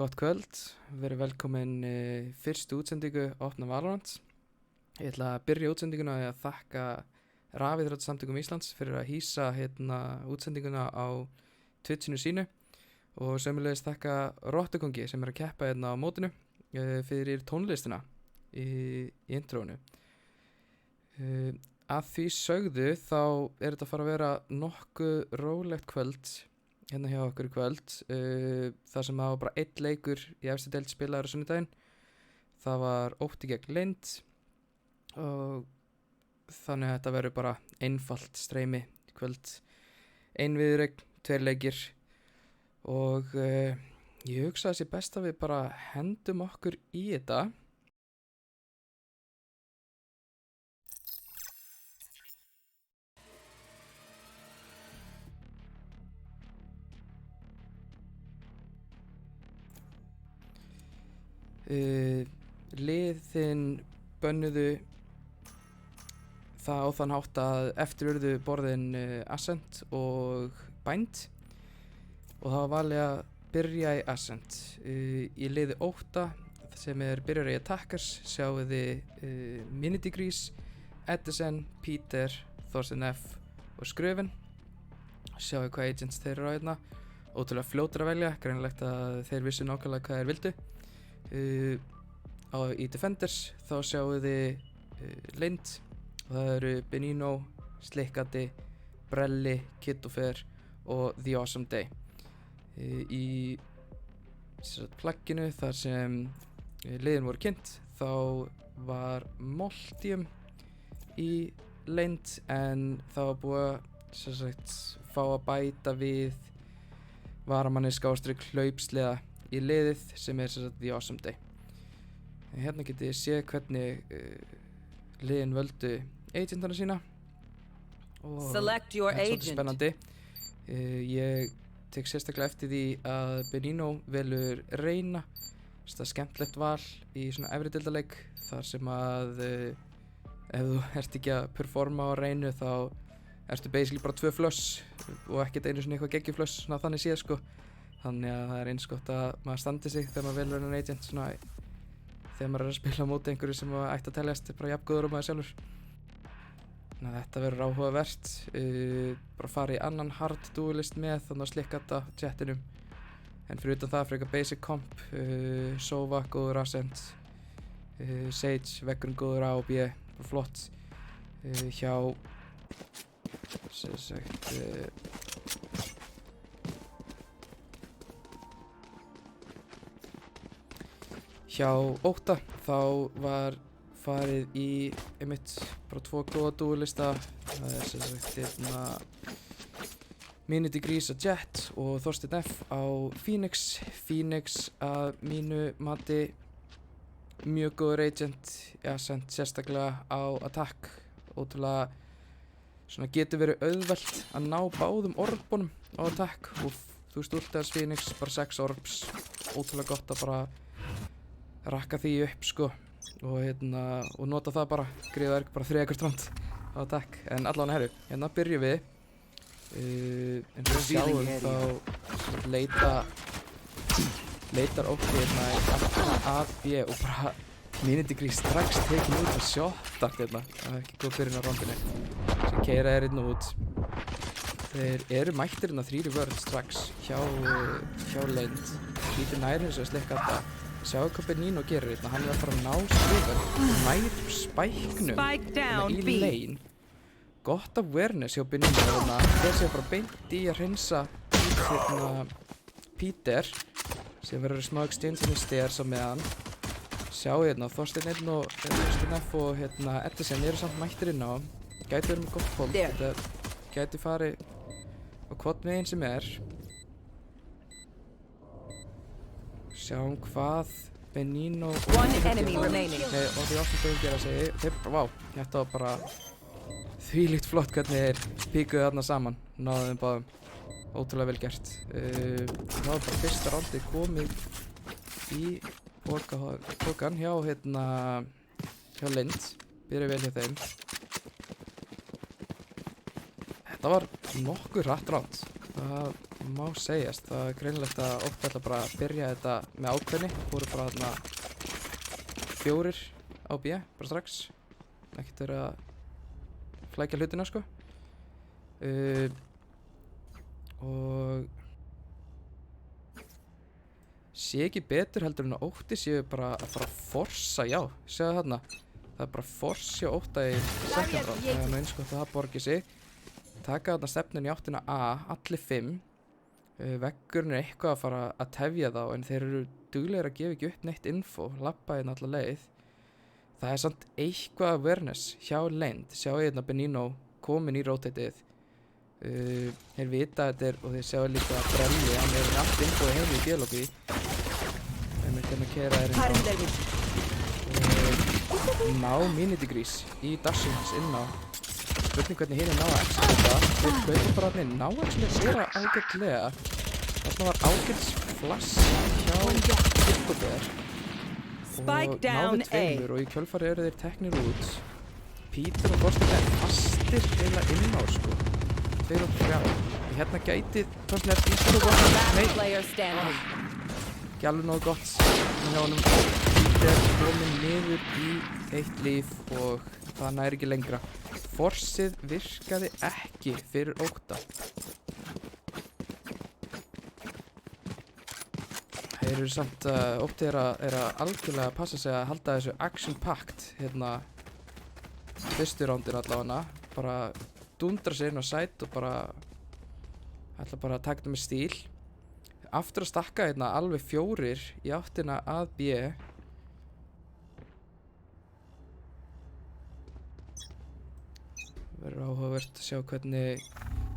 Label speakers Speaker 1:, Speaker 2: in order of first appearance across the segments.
Speaker 1: Gott kvöld, verið velkomin fyrstu útsendingu Opna Valorant. Ég ætla að byrja útsendinguna að þakka Rafíþróttasamtökum Íslands fyrir að hýsa útsendinguna á Twitchinu sínu og sömulegis þakka Rottukongi sem að keppa á mótinu fyrir tónlistina í introinu. Að því sögðu þá þetta að fara að vera nokkuð rólegt kvöld hérna hjá okkur í kvöld, þar sem það var bara einn leikur í efstu deild spilaður á sunnudaginn. Það var Ótti gegn Lind og þannig að þetta verður bara einfalt streymi í kvöld. Ein viðureign, 2 leikir og ég hugsa að sé best að við bara hendum okkur í þetta. Liðin bönnuðu það á þann hátt að eftir urðu borðin Ascent og Bind og það var valið að byrja í Ascent. Í liði Ótta sem byrjar í Attackers sjáum við Minidegrees, Edison, Peter, Thorstein F og Skröfin. Sjáum við hvað agents þeir eru á hérna. Ótrúlega fljótir að velja, greinilegt að þeir vissu nákvæmlega hvað þeir vildu. Í Defenders þá sjáum við Lind og það eru Benino, Slikkandi, Brelli, Kiddofer og The Awesome Day. Í plagginu þar sem liðin voru kynnt þá var Multium í Lind en það var búið að fá að bæta við varamanni / hlaupsliða í liðið sem The Awesome Day. Hérna getið þið séð hvernig liðin völdu agentana sína og
Speaker 2: Select your
Speaker 1: þetta
Speaker 2: agent.
Speaker 1: svolítið spennandi. Ég tek sérstaklega eftir því að Benino velur Reyna. Það er skemmtilegt val í svona efri deildarleik þar sem að ef þú ert ekki að performa á Reynu þá ertu basically bara 2 flush og ekkert einu svona eitthvað geggjuflush svona þannig séð sko. Þannig að það er eins gott að maður standi sig þegar maður velur en agent svona þegar maður að spila á móti einhverju sem ætti að teljast bara jafn góður maður sjálfur. Þannig að þetta verður áhugavert. Bara fara í annan hard duelist með þannig að Slikkata chattinum. En fyrir utan það frekar basic comp, Sova góður Ascent, Sage veggurinn góður A og B, bara flott. Hjá hjá Ótta þá var farið í einmitt bara 2 góða duelista. Það er Minidegrees að Jet og Thorstein F á Phoenix. Phoenix að mínu mati mjög góður agent, Ascent sérstaklega á Attack. Ótrúlega svona getur verið auðvelt að ná báðum orbunum á Attack og þú veist últið Phoenix bara 6 orbs, ótrúlega gott að bara rakka því upp sko og nota það bara, greiða bara 3 round á Attack. En allavega herru, hérna byrjum við eins og við sjáum þá leitar Ótti hérna að B og bara Minidegrees strax tekin út og shottar hérna. Það er ekki góð byrjun á roundinu sem keyra hérna út. Þeir eru mættir hérna 3 í vörn strax hjá Lind. Lítur nær eins og Slikkata. Sjáu hvað Benino gerir hérna, hann er að fara að ná skrifan nær spæknum í lane. Gott awareness hjá Benino hérna, þeir séu bara beint í að hreinsa Peter sem verður smá exchange í stairs á meðan. Sjáu hérna, Thorstein og Thorstein F og Edison eru samt mættir inn á. Gæti verið með gott hold, þetta gæti farið á hvort meginn sem Sjáum hvað Benino og
Speaker 2: One enemy remaining.
Speaker 1: og því ástum gera sig. Þeir bara, þetta var bara þvílíkt flott hvernig þeir píkuðu þarna saman. Náðu þeim báðum. Ótrúlega vel gert. Það var bara fyrsta roundið komið í pokan hjá Lind. Byrjuð vel hjá þeim. Þetta var nokkuð hratt round. Það má segjast. Það er greinilegt að Ótti ætla bara að byrja þetta með ákveðni. Fóru bara þarna 4 á B, bara strax. Ekkert verið að flækja hlutina, sko. Og sé ekki betur heldur en að Ótti séu bara að fara að forsa, já, séu þarna. Það er bara force hjá Ótta í second round. Það er nú eins gott að það borgi sig. Taka þarna stefnin í áttina A, allir 5. Veggurinn er eitthvað að fara að tefja þá, en þeir eru duglegir að gefa ekki upp neitt info, labba hérna alla leið. Það er samt eitthvað awareness hjá Leynd. Sjá hérna Benino komin í rotatið. Þeir vita þetta og þeir sjá líka að Brelli, hann er allt info heim í B-lobby. Þeir með hérna kera ná Minidegrees í dashing hans inn á. Spurning hvernig hinir ná að exita. Þeir hlaupa bara hann inn, ná að vera ágætlega. Þarna var ágæts flass hjá Gildober og náði 2 og í kjölfari eru þeir teknir út. Peter og Þorsteinn er fastir heila inn á, sko. 2 og 3. Hérna gæti Þorsteinn er Peter og Þorsteinn. Ekki alveg nógu gott hjá honum. Peter er komin niður í 1 líf og það nær ekki lengra. Forsið virkaði ekki fyrir Ótta. Þeir eru samt Ótti er að algjörlega passa sig að halda þessu action-packed hérna fyrstu rándin allavega. Bara dundra sig inn á site og bara ætla bara að taka þetta með stíl. Aftur að stakka hérna alveg 4 í áttina að B. Verður áhugavert að sjá hvernig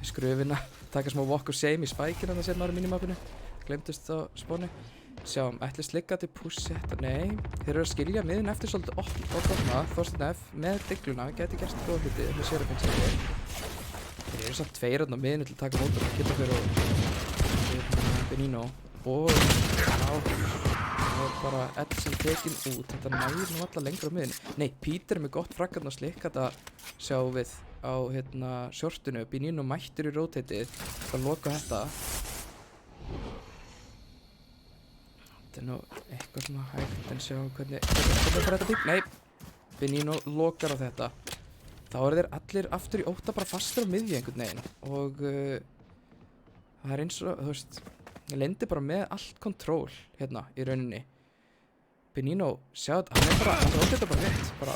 Speaker 1: skröfina taka smá walk of shame í spækina það sér maður í minimapinu. Glemtist á spónu. Sjáum, ætli slikka til push þetta. Nei, þeir eru að skilja miðun eftir svolítið opna. Þorsteinn F með digluna gæti gerst góða hluti með Sérafinn. Þeir eru samt 2 á miðinu til að taka mótur. Gildober og Benino. Og það var bara Edson tekin út. Þetta nægir nú alla lengra á miðinu. Nei, Peter er með gott fraggarn og slikka þetta sjáum við á hérna shortinu. Benino mættur í rotatið. Það loka þetta. Þetta er nú eitthvað svona hægt en sjá hvernig bara þetta bík. Nei, Benino lokar á þetta. Þá eru þeir allir aftur í Ótta bara fastur á miðju einhvern veginn og það er eins og, þú veist, ég lendi bara með allt kontról hérna í rauninni. Benino, sjá þetta, hann er bara bara rétt, bara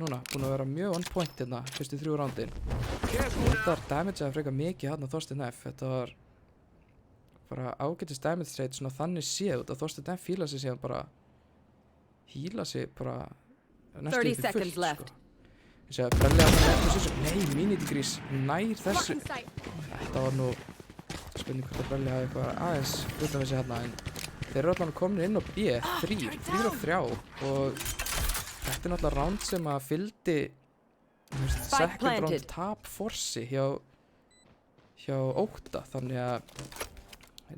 Speaker 1: núna, búinn að vera mjög on point hérna fyrstu 3 rándin. Þetta var damageaði frekar mikið hérna Þorsteinn F. Þetta var bara ágætis damage rate svona þannig séð út að Þorsteinn F híla sig síðan bara híla sig bara næstu upp í fullt, sko. Ég sé að Brelli að hann eftir þessu. Nei, Minidegrees nær þessu. Þetta var nú spurning hvort að Brelli hafi eitthvað aðeins utan við sig hérna en þeir eru allavega komin inn á B, 3 og 3 og þetta er náttúrulega round sem að fylgdi second round tap forsi hjá Ótta þannig að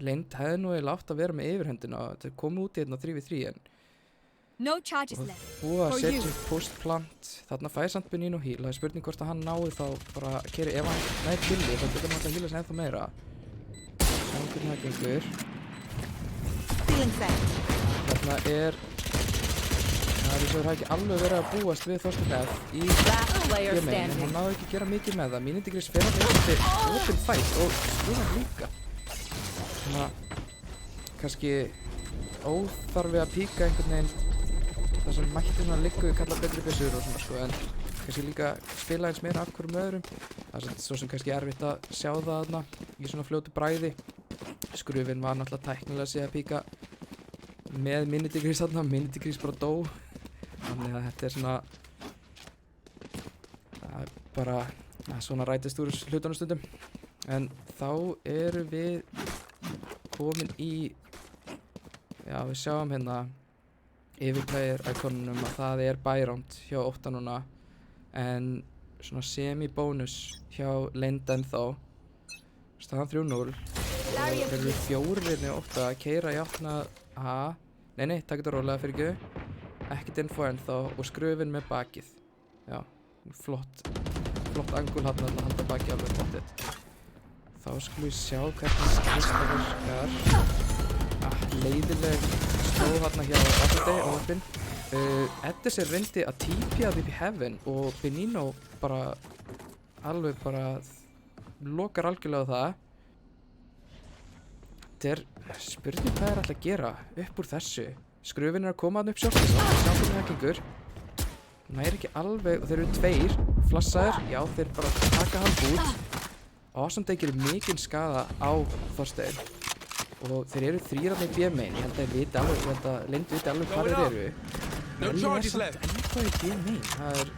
Speaker 1: Leynd hefði nú eiginlega átt að vera með yfirhöndina og þetta kom út í hérna 3v3 en og að setja post plant þarna fær samt Benino heal. Það er spurning hvort að hann nái þá bara að keri ef hann nær killi þá getur hann alltaf að heala sig ennþá meira. Sjáum hvernig það gengur. Þarna er það er eins og það ekki alveg verið að búast við Þorsteinn F í game en hann náði ekki að gera mikið með það. Minidegrees fer að vera open fight og svona líka. Svona kannski óþarfi að píka einhvern veginn það sem mætti svona liggu við kalla betri byssur og svona sko en kannski líka spila eins meira af hverjum öðrum. Það er svo sem kannski erfitt að sjá það þarna í svona fljótu bræði. Skrufinn var náttúrulega tæknilega að sé að píka með Minidegrees þarna, Minidegrees bara dó. Þannig að þetta er svona það er bara svona rætist úr hlutunum stundum. En þá erum við komin í já við sjáum hérna yfirplayer ikonunum að það er bæránd hjá Ótta núna en svona semi-bónus hjá Leynd ennþá staðan 3-0 og þeir eru 4 Ótta að keyra í áttina A nei, takk þetta rólega fyrir ekki ekkert info ennþá og skrufinn með bakið já, flott angul hann að halda bakið alveg bóttið Þá skulum við sjá hvernig þetta virkar. Leiðileg slóð þarna hjá Afterday óöppin. Edison reyndi að TP að upp í Heaven og Benino bara alveg bara lokar algjörlega á það. Þetta er spurning hvað alltaf að gera upp úr þessu. Skrufin að koma hann upp sjálfsins, sjálfsins hekkingur. Næri ekki alveg og þeir eru tveir. Flassaðir, já þeir bara taka hann út. Awesome gerir mikinn skaða á Þorstein. Og þeir eru þrýrarni í B-main. Ég held að þeir viti alveg, ég held að Lind viti alveg hvað þeir eru. En ég er samt ennþá í B-main. Það er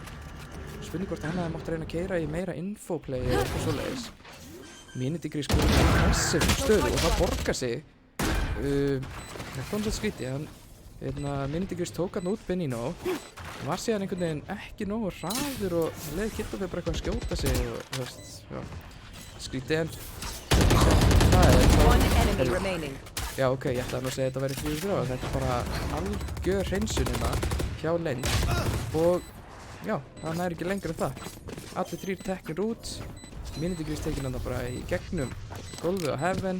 Speaker 1: spurning hvort hann hefði mátt reyna að keyra í meira infoplay eða eitthvað svoleiðis. Minidigri sko í þessum stöðu og það borgar sig. Það kom svolítið skrítið. Minidigris tók hann út Benino. Hann var síðan einhvern veginn ekki nógu hraður og leiði Kittofer bara eitthvað að skjóta sig og þú veist, já. Skrítið en já ok, ég ætlaði nú að segja að þetta væri 3-3 þetta er bara algjör hreinsunina hjá Lind og já, það næri ekki lengur en það allir þrír teknir út Minidigris tekinn hann bara í gegnum gólfið á Heaven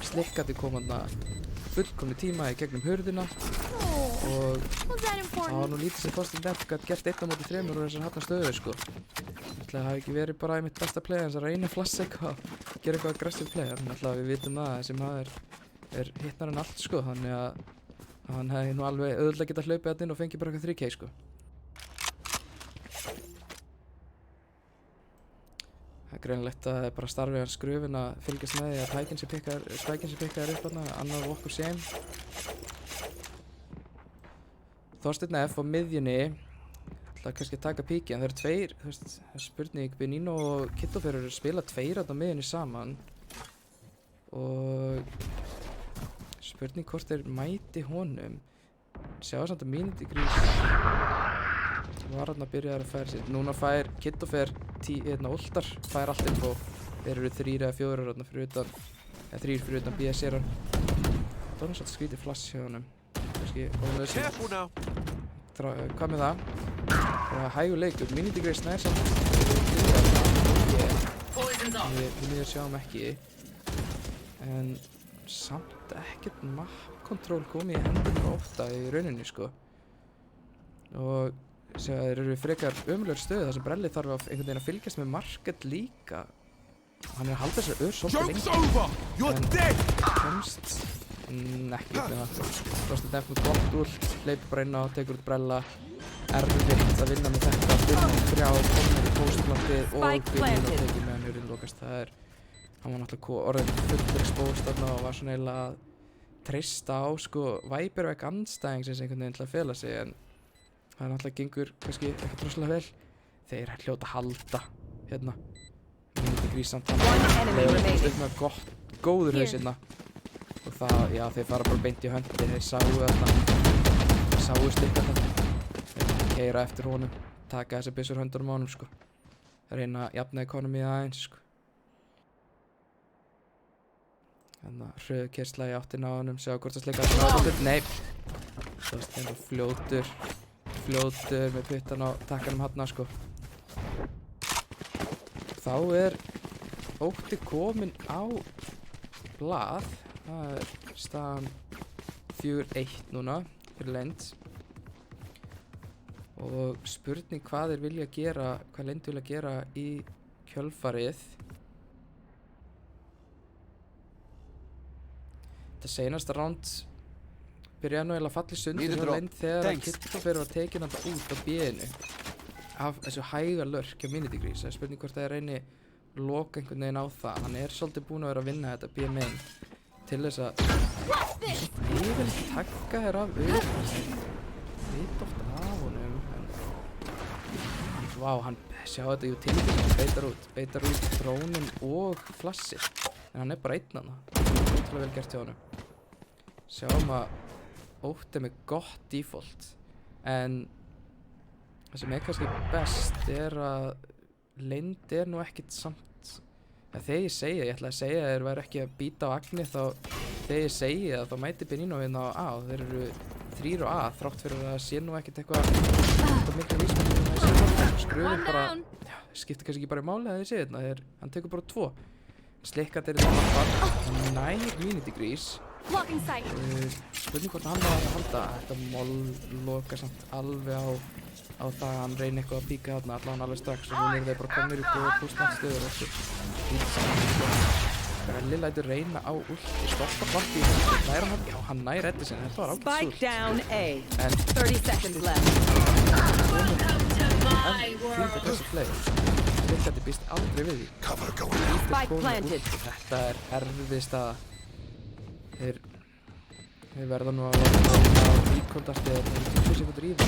Speaker 1: slikkandi kom hann fullkomni tíma í gegnum hurðina og það var nú lítið sem Þorsteinn Depp gat gert 1-3 úr þessar hafna stöðu sko Það hafi ekki verið bara í mitt besta play hans að reyna að flassa eitthvað gera eitthvað aggressive play en alltaf við vitum það að þessi maður er hittnar en allt sko þannig að hann hefði nú alveg auðvitað getað hlaupið þetta inn og fengið bara eitthvað 3K sko Það er greinilegt að það er bara starfið hans Skrufin að fylgjast með því að spækin sem pikkaðir upp þarna annar okkur sem Þorsteinn F á miðjunni ætla kannski að taka píki en það eru tveir, þú veist, það er spurning Benino og Kittofer eru að spila tveir á miðjunni saman og spurning hvort þeir mæti honum sjá samt að Minidigris var hann að byrja að færa sér núna fær Kittofer últar fær allt info þeir eru 3 eða 4 þarna fyrir utan eða 3 fyrir utan BS-eran það var svolítið skrítið flass hjá honum kannski hvað með það bara hægur leikur, Minidigris nær samt við sjáum ekki en samt ekkert map control komið í hendurinn ofta í rauninni sko og þeir eru frekar ömurlegur stöðu þar sem Brelli þarf að einhvern veginn að fylgjast með market líka hann er að halda þessar lengi en kemst ekki upp með það Þorsteinn F með gott ult, hleypur bara inn á, tekur út Brella erfitt að vinna með þetta þrjá komnir í postplantið og Benino tekið með hann hurðin lokast það er hann var náttúrulega orðin fullur exposed þarna og var svona eiginlega að treysta á sko væpervegg andstæðingsins einhvern veginn til að fela sig en það náttúrulega gengur kannski ekki droslega vel þeir hljóta að halda hérna Minidigris samt hann leiður upp með góður haus hérna og það, já þeir fara bara beint í höndi þeir sáu slikka þetta þeir keyra eftir honum taka þessi byssur höndunum á honum sko reyna að jafna ekonomíu aðeins sko þannig að hröðkersla í áttina á honum sjá hvort það slikka þetta nei svo stendur fljótur með puttan á takkanum hann sko þá er Ótti kominn á blað það er staðan 4-1 núna fyrir Lind og spurning hvað þeir vilja gera hvað Lind vilja gera í kjölfarið þetta seinasta round byrjaði nú eiginlega að falla í sundur hjá Lind þegar að Kittofer var tekin út á B-inu af þessu hæga lurk hjá Minidigris það er spurning hvort þeir reyni loka einhvern veginn á það hann er svolítið búinn að vera að vinna þetta B-main til þess að ég vil ekki taka þér af veit ofta af honum en vá, hann sjá þetta utility beitar út drónin og flassið en hann er bara einn hana ótrúlega vel gert hjá honum sjáum að Ótti með gott default en það sem er kannski best er að Lind er nú ekkert samt þegar ég ætla að segja að þeir væri ekki að býta á agni þá þegar ég segi það þá mæti Benino hérna á A og þeir eru 3 á A þrátt fyrir að sé nú ekkert eitthvað miklu vísbendingar Skrufin bara skiptir kannski ekki bara í máli að þið séu hérna hann tekur bara 2 Slikkandi hann nær mínidegrees. Spurning hvort hann var að halda. Þetta moll lokar samt alveg á það að hann reyni eitthvað að píka þarna allan alveg strax og núna þeir bara komnir upp og pústnætt stöður og Brelli lætur reyna á ulti, stoppa bakki í þessu, nær hann, já hann nær Edison, þetta var ákveð
Speaker 2: Spike down A.
Speaker 1: En
Speaker 2: 30 seconds left.
Speaker 1: Fyrir þessu play, Slikkandi býst aldrei við því.
Speaker 2: Spike planted.
Speaker 1: Þetta erfið staða. Þeir verða nú að ríkondast eða 20 sekundur í það.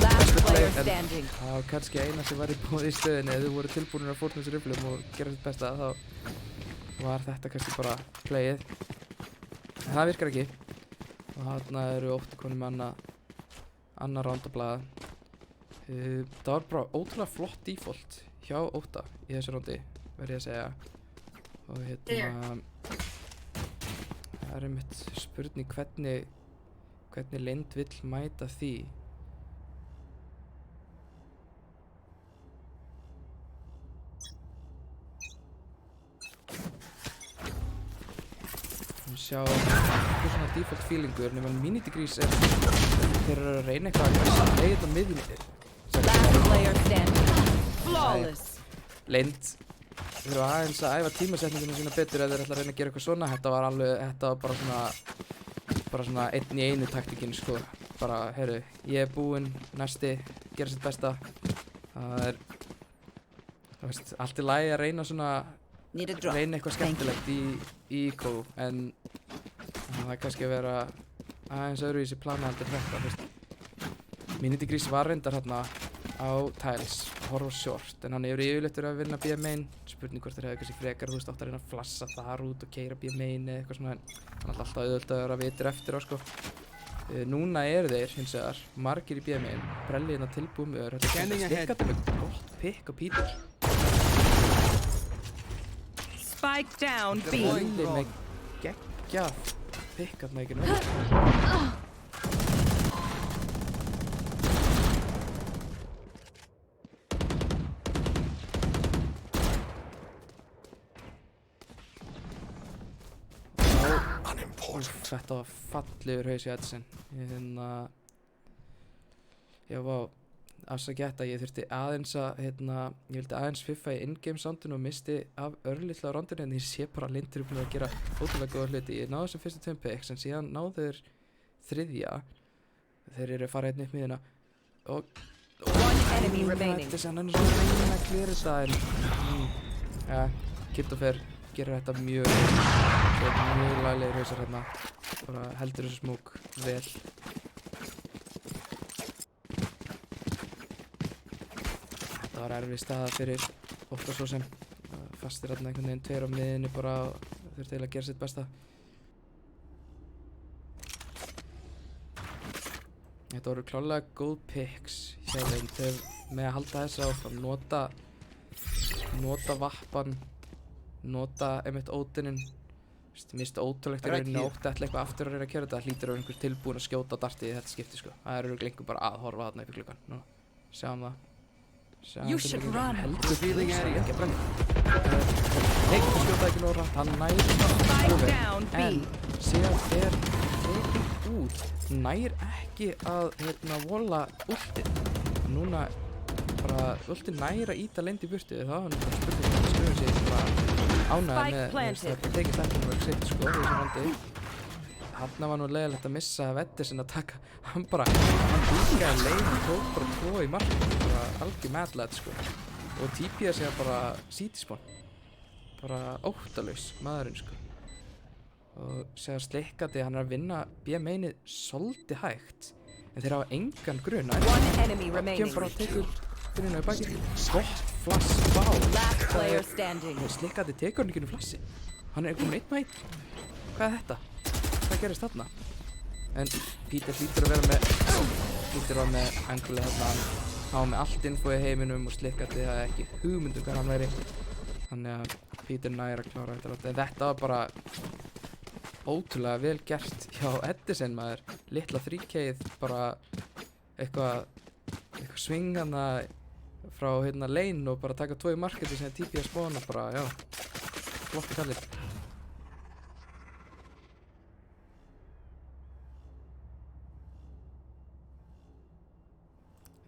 Speaker 2: Last player standing.
Speaker 1: Það var kannski eina sem var í boði í stöðinni. Ef þau voru tilbúinir að fórna þessu riflum og gera sitt besta þá var þetta kannski bara playið. En það virkar ekki. Og þarna eru Ótti konum með annað round að blaða. Það var bara ótrúlega flott default hjá Ótta í þessu roundi, verð ég að segja. Og það er einmitt spurning hvernig Lind vill mæta því. Sjá eitthvað svona default feelingur nema mínidegrees þeir eru að reyna eitthvað að leiða þetta miðjunni.
Speaker 2: Last player standing. Flawless.
Speaker 1: Lind þurfa aðeins að æfa tímasetninguna sína betur ef þeir ætla að reyna að gera eitthvað svona. Þetta var bara svona einn í einu taktikinn sko. Bara, heyrðu, ég er búinn, næsti, gera sitt besta. Það er, þú veist, allt í lagi að reyna svona reyna eitthvað skemmtilegt í IKO en það er kannski að vera aðeins öðruvísi planandi þetta, þú veist. Mínidegrees var reyndar hérna á tiles, horfa short, en hann hefur yfirleitt verið að vinna B main. Spurning hvort þeir hefði kannski frekar, þú veist, átt að reyna að flassa þar út og keyra B main eða eitthvað svona, en hann er alltaf auðvitað að vera vitur eftir á, sko. Núna eru þeir, hins vegar, margir í B main, Brelli hérna tilbúið með öður, þetta er Slikkandi með gott pick á Peter.
Speaker 2: Spike down B.
Speaker 1: Brelli með geggjað pick hérna ekki nú. Þetta var fallegur haus í Edison. Ég var afsakið þetta, ég þurfti aðeins að, ég vildi aðeins fiffa í in-game soundinu og misti af örlítið á rondinu en ég sé bara að Lindur er búin að gera ótrúlega góða hluti. Ég náði þessum fyrstu 2 picks en síðan náðu þeir þriðja. Þeir eru að fara einn upp miðuna og Edison, hann er svona reyna að klera þetta en ja, Kittofer gerir þetta mjög laglegir hausar hérna, bara heldur þessu smók vel. Þetta var erfið staða fyrir Ótta svo sem fastir hérna einhvern veginn 2 á miðinni bara og þurfti eiginlega að gera sitt besta. Þetta voru klárlega góð picks hjá þeim með að halda þessu áfram, nota vappan, nota einmitt Ódininn. Mér finnst ótrúlegt að reyna Ótti ætla eitthvað aftur að reyna að kjöra þetta. Það hlýtur að vera einhver tilbúin að skjóta dartið í þetta skipti sko. Það eru lengur bara að horfa þarna upp í gluggann. Nú, sjáum það. Heldur feeling ekki að brenna. Nei, það skjótaði ekki nóg rætt. Hann nær en síðan er tekinn út. Nær ekki að vola ultið. Núna bara ultið nær að íta Lind í burtu. Það var náttúrulega spurning að skrifa sig bara ánægði með þetta tekið þetta sitt sko í þessu rondi. Þarna var nú leiðilegt að missa af Edison að taka, hann búkaði leið og tók bara 2 í markinu, bara algjör madlad sko. Og TP'aði sig bara CT-spawn, bara óttalaus maðurinn sko. Og segja Slikkandi, hann er að vinna B-mainið svolítið hægt, en þeir hafa engan gruna. Kemur bara að tekur finna í baki. Gott flass, vá. Slikkandi tekur hann ekki flassi. Hann er komin 1 með 1. Hvað er þetta? Hvað gerist þarna? En Peter hlýtur að vera með anglið þarna. Hann var með allt info í heiminum og Slikkandi það ekki hugmynd hvað hann væri. Þannig að Peter nær að klára þetta. En þetta var bara ótrúlega vel gert hjá Edison maður. Litla 3K-ið bara eitthvað svingana frá hérna lane og bara taka 2 í marketi sem TP að spawna bara, já. Flotti kallir.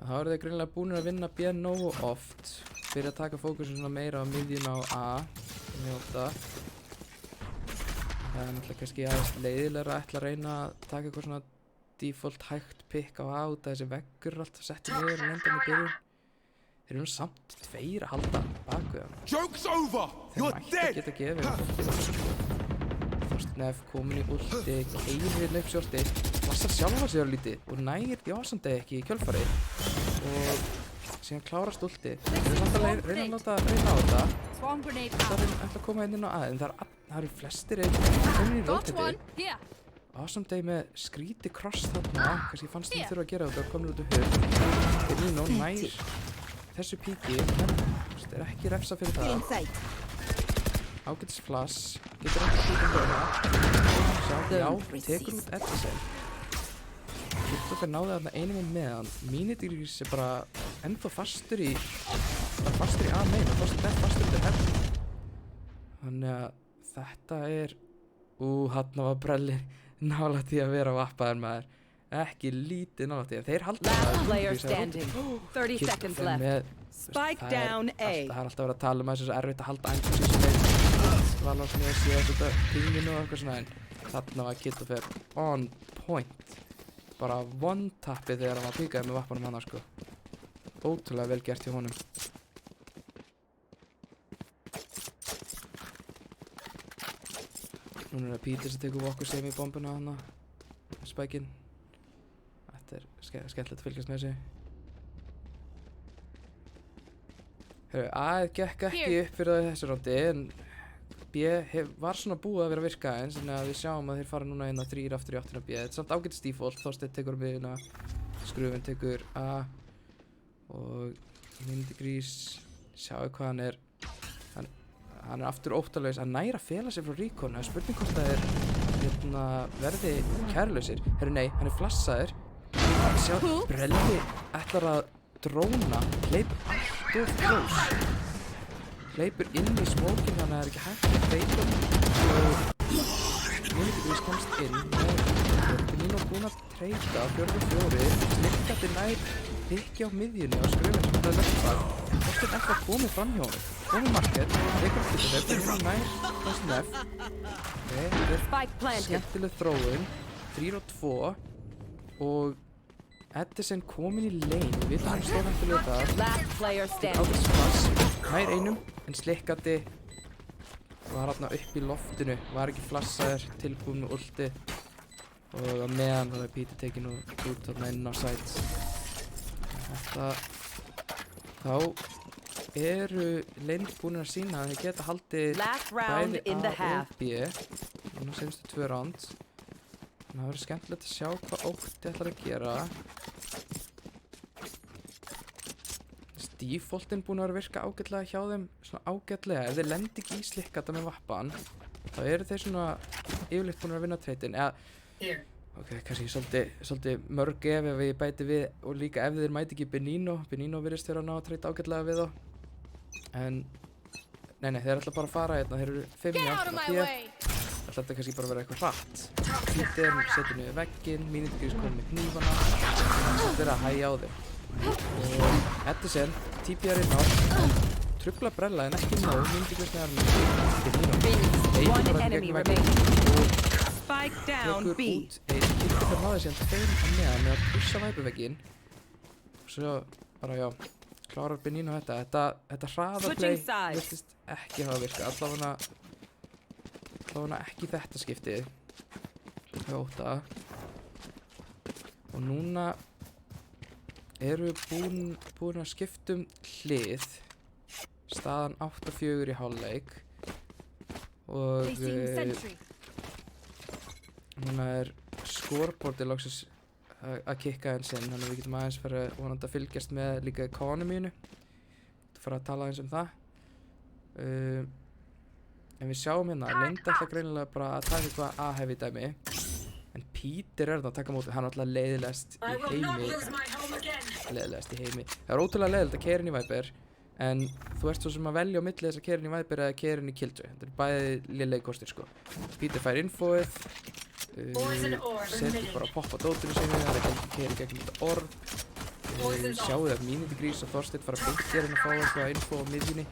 Speaker 1: Þá eru þeir greinilega búinir að vinna B nógu oft fyrir að taka fókusin svona meira á miðjuna á A. Njóta. Það er náttúrulega kannski aðeins leiðilegra að ætla að reyna að taka eitthvað svona default hægt pick á A út að þessi veggur er alltaf settið niður og lenda með byrjun. Þeir eru nú samt 2 að halda baku það.
Speaker 3: Joke's over! You're
Speaker 1: Þeir mætti
Speaker 3: dead!
Speaker 1: að geta gefið. Þorsteinn F komin í ulti, keyrir upp shorti, passar sjálfa sig á lítið og nægir í ásandi ekki í kjölfari. Og síðan klárast ulti. Þeir eru samt að reyna á þetta. Það er alltaf að koma inn á A, en það eru flestir komin í rótiti. Awesome Day með skríti cross þarna, kannski fannst þeim þurfa að gera þetta og komur út úr hug. Benino nær þessu píki, en er ekki refsa fyrir það. Ágætis flash, getur ekki píkinn vera. Sjá, já, tekur út Edison. Christopher náði þarna einum meðan. Minidigris er bara ennþá fastur í A main og fastur í herr. Þannig að þetta er, þarna var Brellir nálægt í að vera vappaður maður. Ekki lítið nálægt í að þeir halda
Speaker 2: Last player standing. 30 seconds left. Spike down A.
Speaker 1: Það er alltaf verið að tala um að þessu erfitt að halda einhvers í sem vala sem ég sé þetta pinginu og eitthvað svona, en þarna var Christopher on point. Bara one tappið þegar hann var píkaði með vappanum hann, sko. Ótrúlega vel gert hjá honum. Núna er það Peter sem tekur okkur sem í bombuna hana. Spækinn. Þetta er skemmtilegt að fylgjast með þessu. Herru, A gekk ekki upp fyrir þessu rándi, en B var svona búið að vera að virka eins, þannig að við sjáum að þeir fara núna inn á 3 aftur í áttina B. Þetta er samt ágætis default, Þorsteinn tekur miðjuna, Skrufinn tekur A og Myndigrís, sjáu hvað hann er. Hann er aftur óttalaus að næra að fela sig frá Recon. Það er spurning hvort það er verði kærlausir. Herru nei, hann er flassaður. Sjá, Brelli ætlar að dróna, hleypur allt of close. Hleypur inn í smókinn, þannig að það er ekki hægt að breyta og Myndigrís komst inn með Benino búinn að treyta 4-4, Slikkandi nær pikki á miðjunni á Skrufinn sem það löfpar. Þorsteinn ætlar að komið fram hjá honum. Komið market, leikur fyrir þeir, Benino nær Þorsteinn F. Þetta er skemmtileg þróun, 3-2 og Edison komin í lane, við vitum hann stóð hættilega það. Ágætis flash, nær einum, en Slikkandi var hérna upp í loftinu, var ekki flassaður, tilbúinn með ulti og á meðan það er Peter tekin út þarna inn á site. Þá eru lane búin að sína að þeir geta haldið bæði A og B. Núna semstu 2 round. Það verður skemmtilegt að sjá hvað Ótti ætlar að gera. Defaultinn búinn að vera að virka ágætlega hjá þeim, svona ágætlega. Ef þeir lendi ekki í Slikkata með vappan, þá eru þeir svona yfirleitt búinn að vinna treytin. Ok, kannski svolítið mörg ef ég bæti við og líka ef þeir mæti ekki Benino. Benino virðist vera að ná að treyta ágætlega við þá. En, nei, þeir ætla bara að fara hérna, þeir eru 5 í aftur hér. Þetta kannski bara vera eitthvað hratt. Peter setur niður vegginn, Myndigrís komið með hnífana. Þetta er að hægja á þeim. Og Edison, TPR inn á, trufla Brella en ekki nóg, Myndigrís neðar
Speaker 2: One enemy remaining. Spike down B.
Speaker 1: Christopher náði síðan 2 að neðan með að pussa væpuvegginn. Og svo bara já, klárar Benino þetta. Þetta hraðaplay virtist ekki hafa virkað, allavega ekki þetta skiptið hjá Ótta. Og núna eru búin að skipta hlið. Staðan 8-4 í hálfleik og núna er scoreboardið loksins að kikka eins inn, þannig að við getum aðeins fyrir vonandi að fylgjast með líka economyinu. Þú fyrir að tala eins um það. En við sjáum hérna, Lengd ætla greinilega bara að taka eitthvað A-heavy dæmi, en Peter er þarna að taka móti, hann er alltaf leiðilegast í heimi. Leiðilegast í heimi. Það er ótrúlega leiðilegt að keyra inn í Viper, en þú ert svo sem að velja á milli þess að keyra inn í Viper eða keyra inn í Killjoy. Þetta er bæði lélegi kostir, sko. Peter fær infoið, setur bara að poppa dótinu sínu, það er ekki keyra í gegnum þetta orð. Sjáu það Míniti Grís og Þorsteinn fara beint hér að fá eitthvað info á miðjunni.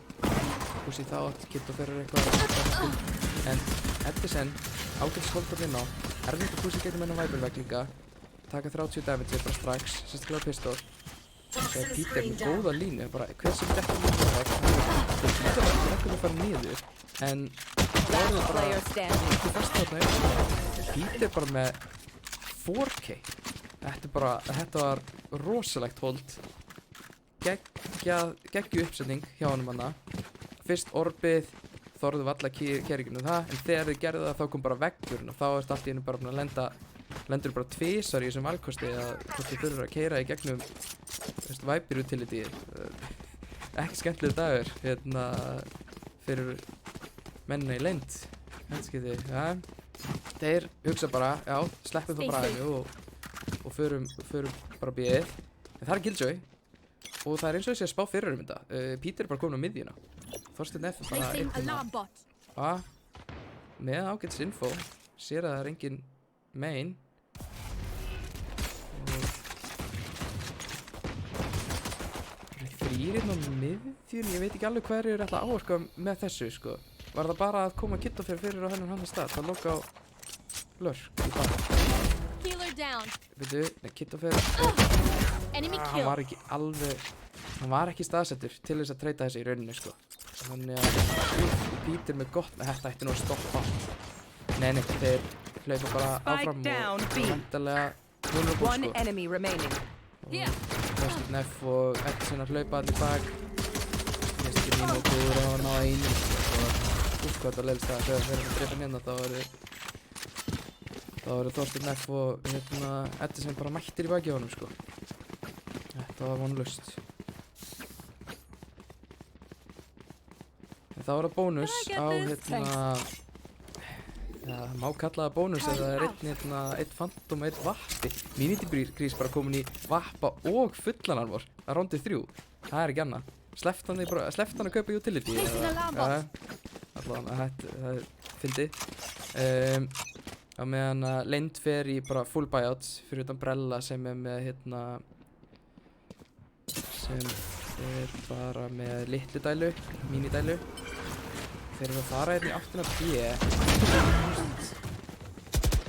Speaker 1: Húsi þá að Kitto fyrir eitthvað. En Edison, ágætt skóldur inn á, erfitt að púsi gegnum hennar Viper vegg líka. Taka 30 damage bara strax, sérstaklega pistol. Þegar Peter með góða línu, bara hver sem þetta er líka vegg. Peter var ekki að fara niður, en það er bara ekki fast þarna yfir. Peter bara með 4K. Þetta var rosalegt hold. Geggju uppsetning hjá honum hana. Fyrst orbið, þorðu valla kæringinu það, en þegar þið gerðu það þá kom bara veggurinn og þá ertu allt í einu bara búin að lendur bara tvisvar í þessum valkosti að hvort þið þurfur að keyra í gegnum Viper utility. Ekki skemmtilegur dagur fyrir mennina í leynd. Ja. Þeir hugsa bara, já, sleppum þá bræðinu og förum bara bíðið. En það er Killjoy og það er eins og þessi að spá fyrir þetta. Peter er bara komin á miðjuna. Þorsteinn F bara einn með ágætis info, sér að það er engin main og þrýr inn á miðjunni. Ég veit ekki alveg hverju er alltaf áorka með þessu, sko. Var það bara að koma Kitto fyrir á hennan stað, það loka á lurk í baka. Veitu, Kitto hann var ekki alveg, hann var ekki staðsettur til þess að treyta þessi í rauninni, sko. Þannig að Peter með gott, þetta ætti nú að stoppa. Nei, þeir hlaupa bara áfram og vantarlega núna búið, sko. Þorsteinn F og Edison að hlaupa allir bak. Næstu mínútur og ná einu, sko. Hvað þetta leiðist að þegar þeir eru að drepa hérna, þá eru Þorsteinn F og Edison bara mættir í baki á honum, sko. Þetta var vonlaust. En þá er það bónus á það má kalla það bónus ef það er einn Phantom og einn Vappi. Míniti Grís bara komin í Vappa og fullan armor. Það er rondið 3. Það er ekki annað. Sleppt hann að kaupa utility. Allavega, það er fyndið. Á meðan að leynd fer í bara full buyout fyrir utan Brella sem er með sem er bara með litlu dælu, mínidælu. Þeir eru að fara í áttina B.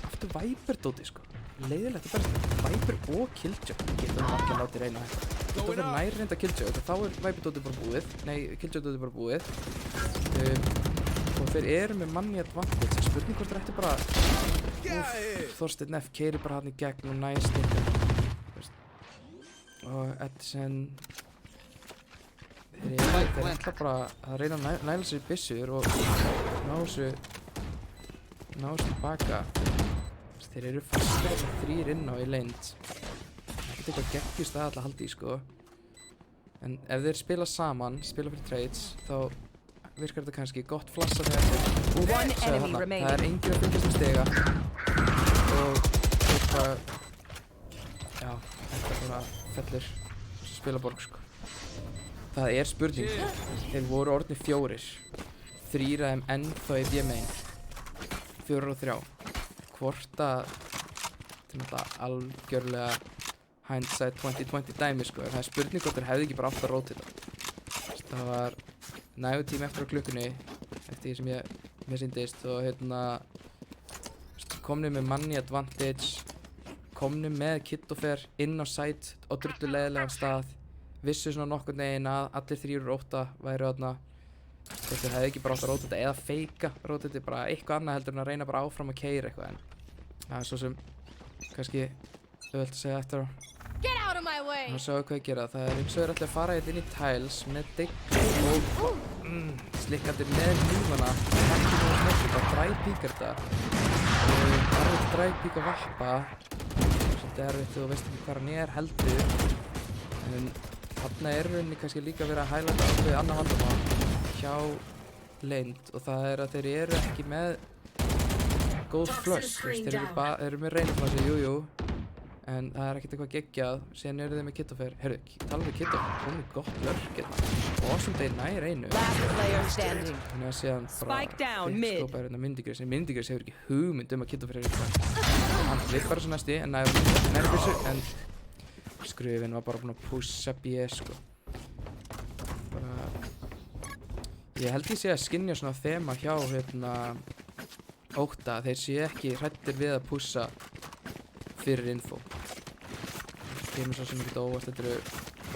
Speaker 1: Aftur Viper dóti, sko. Leiðilegt að berst. Viper og Killjoy. Getur hann ekki að láta reyna þetta. Þetta verður nær reynda Killjoy. Þá er Viper dóti bara búið. Nei, Killjoy dóti bara búið. Og þeir eru með manni advantage. Spurning hvort þeir ætti bara Þorsteinn F keyrir bara hann í gegn og næst og Edison þeir ætla bara að reyna að næla sér í byssur og ná þessu tilbaka. Þeir eru fastir þessar 3 inn á í leynd. Ekkert eitthvað geggjust að alla haldi í, sko. En ef þeir spila saman, spila fyrir trades, þá virkar þetta kannski gott flassa þegar þeir það er enginn að fylgjast með stiga og þetta bara fellur spilaborg, sko. Það er spurning. Þeir voru orðnir 4. 3 af þeim ennþá í B-main. 4 og 3. Hvort að þetta algjörlega hindsight 2020 dæmi, sko. Það er spurning hvort þeir hefði ekki bara átt að róta þetta. Það var nægur tíma eftir á klukkunni eftir því sem mér sýndist og komnir með manni advantage, komnir með Kitto inn á site á drullu leiðilegan stað, vissu svona nokkurn veginn að allir 3 úr 8 væru þarna. Þeir hefði ekki bara átt að róta þetta eða feika róta þetta, bara eitthvað annað heldur en að reyna bara áfram að keyra eitthvað, en það er svo sem kannski auðvelt að segja eftir á. Og sjáu hvað ég gera. Það er eins og þeir ætla að fara inn í tiles með digg og slikkandir með hnífana. Ekki nú að smekja þetta, dræpíkar þetta. Það er dræpíka Vappa. Svolítið erfitt, þú veist ekki hvað hann er heldur. En þarna er rauninni kannski líka verið að hæla þetta við annað vandamál hjá leynd og það er að þeir eru ekki með góð flöss, þeir eru með reynaflassi, jú, en það er ekkert eitthvað geggjað, síðan eru þeir með kittofer, heyrðu, tala við kittofer, komið gott lörk hérna, Awesome Day nær einu, þannig að síðan bara skópa hérna Myndigris, en Myndigris hefur ekki hugmynd að kittofer er eitthvað, hann flipp bara svo næsti, en nærfissu, en skrufin var bara búinn að pússa B, sko, bara, ég held ég sé að skynja svona þema hjá, hérna, Ótta, þeir séu ekki hræddir við að pússa fyrir info. Það kemur svo sem ekkert óvart, þetta eru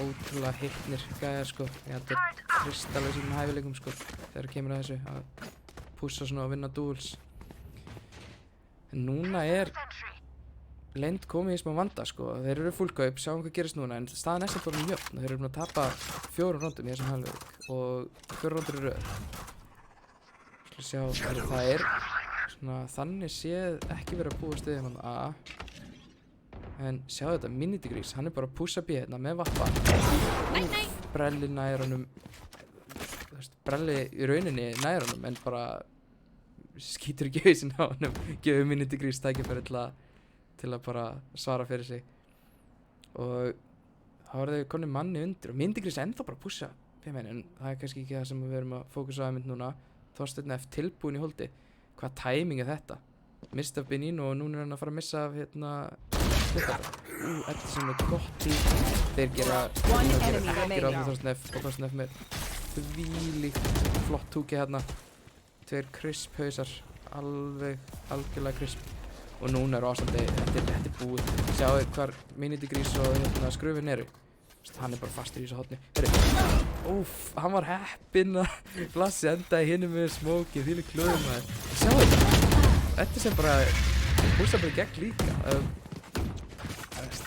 Speaker 1: ótrúlega hittnir gæjar, sko. Ég held að kristallega sínum hæfileikum, sko, þegar kemur að þessu, að pússa svona og vinna duels. En núna er Leynd komið í smá vanda, sko. Þeir eru fullkaup, sjáum hvað gerist núna, en staðan er samt orðin jöfn. Þeir eru búin að tapa 4 rondum í þessum halvleik og 4 rondur í röð. Sjá, það er svona, þannig séð ekki verið að búast við hann A, en sjá þetta, Myndigris, hann er bara að pússa B hérna með vappa, brelli nær honum, brelli í rauninni nær honum, en bara skýtur ekki hausinn á honum, gefur Myndigris tækifæri til að bara svara fyrir sig, og þá er þau konið manni undir, og Myndigris ennþá bara að pússa B-menn, en það er kannski ekki það sem við erum að fókusa á mynd núna. Þorsteinn F tilbúin í holdi, hvað tæming er þetta? Mist af Benino og núna er hann að fara að missa af hérna þetta sem er gott í, þeir gera ekki ráð með Þorsteinn F og Þorsteinn F með þvílíkt flott túki hérna, 2 crisp hausar, algjörlega crisp, og núna er Awesome Day, þetta er búið, sjáu hvar Myndigris og hérna skrufin eru. Hann er bara fastur í þessu hotni. Úff, hann var heppinn að glassi endaði hinum með smóki, þvílík klöðum maður. Sjá þetta. Þetta sem bara pússa bara gegn líka.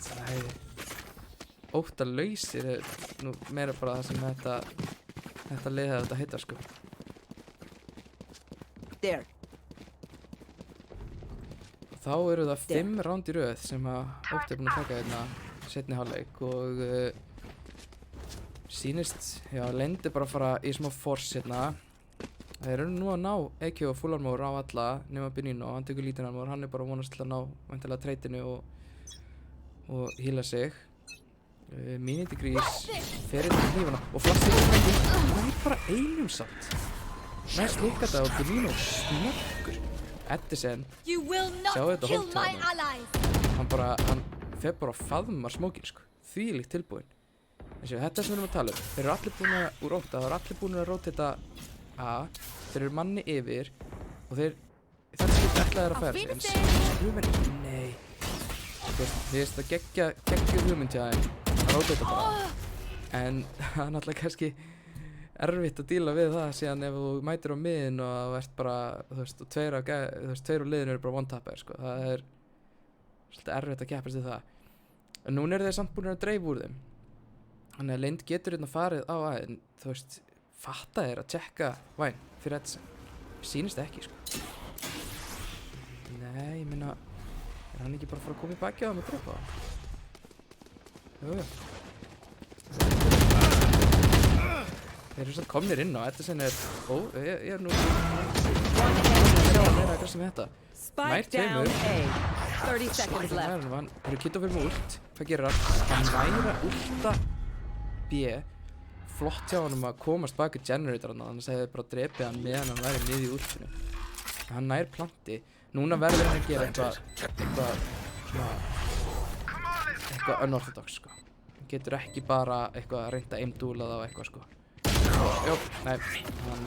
Speaker 1: Það er óttalausir er nú meira bara það sem þetta lið hefði þetta heita, sko.
Speaker 2: There.
Speaker 1: Þá eru það 5 ránd í röð sem að Ótti er búinn að taka hérna seinni hálfleik og sýnist, já, Leynd er bara að fara í smá force hérna. Þeir eru nú að ná EQ og full armor á alla nema Benino, hann tekur lítinn armor, hann er bara að vonast til að ná væntanlega treytinu og hýla sig. Myndigris fer inn í hnífana og flassir upp ekki, það er bara einum samt. Næst líka þetta og Benino snöggur. Edison, sjá þetta holt hjá hann fer bara að faðma smókin, sko, þvílíkt tilbúinn. En séu, þetta sem við erum að tala þeir eru allir búin að, úr Ótta, það eru allir búin að rótita A, þeir eru manni yfir og þetta skipti ætlaði að færa sig, en skrufin, nei. Þú veist, þið veist að geggjuð hugmynd hjá þeim að rótita bara, en það er náttúrulega kannski erfitt að díla við það síðan ef þú mætir á miðin og þú ert bara, þú veist, og tveir úr liðinu eru bara one-tapper, sko, það er svolítið erfitt að keppast við það. En núna eru þeir samt búin að dreifa úr þeim. Þannig að Leynd getur hérna farið á en þú veist, fatta þeir að tjekka Væn fyrir Edison. Sýnist ekki, sko. Nei, ég minna, er hann ekki bara að fara að koma í baki á þeim og drepa það? Jú. Þeir eru svona komnir inn á, Edison er, ég er nú meira aggressiv með þetta. Nær tveimur.
Speaker 2: 30 seconds left.
Speaker 1: Hann eru kittofer með ult, hvað gerir hann? Hann væri að ulta B, flott hjá hann að komast baki generatorna, þannig að það bara drepið hann meðan hann væri niður í ultinu. Hann nær planti, núna verður hann að gera eitthvað unorthodox, sko. Hann getur ekki bara eitthvað að reynda aim-dúla það á eitthvað, sko. Jó, nei, hann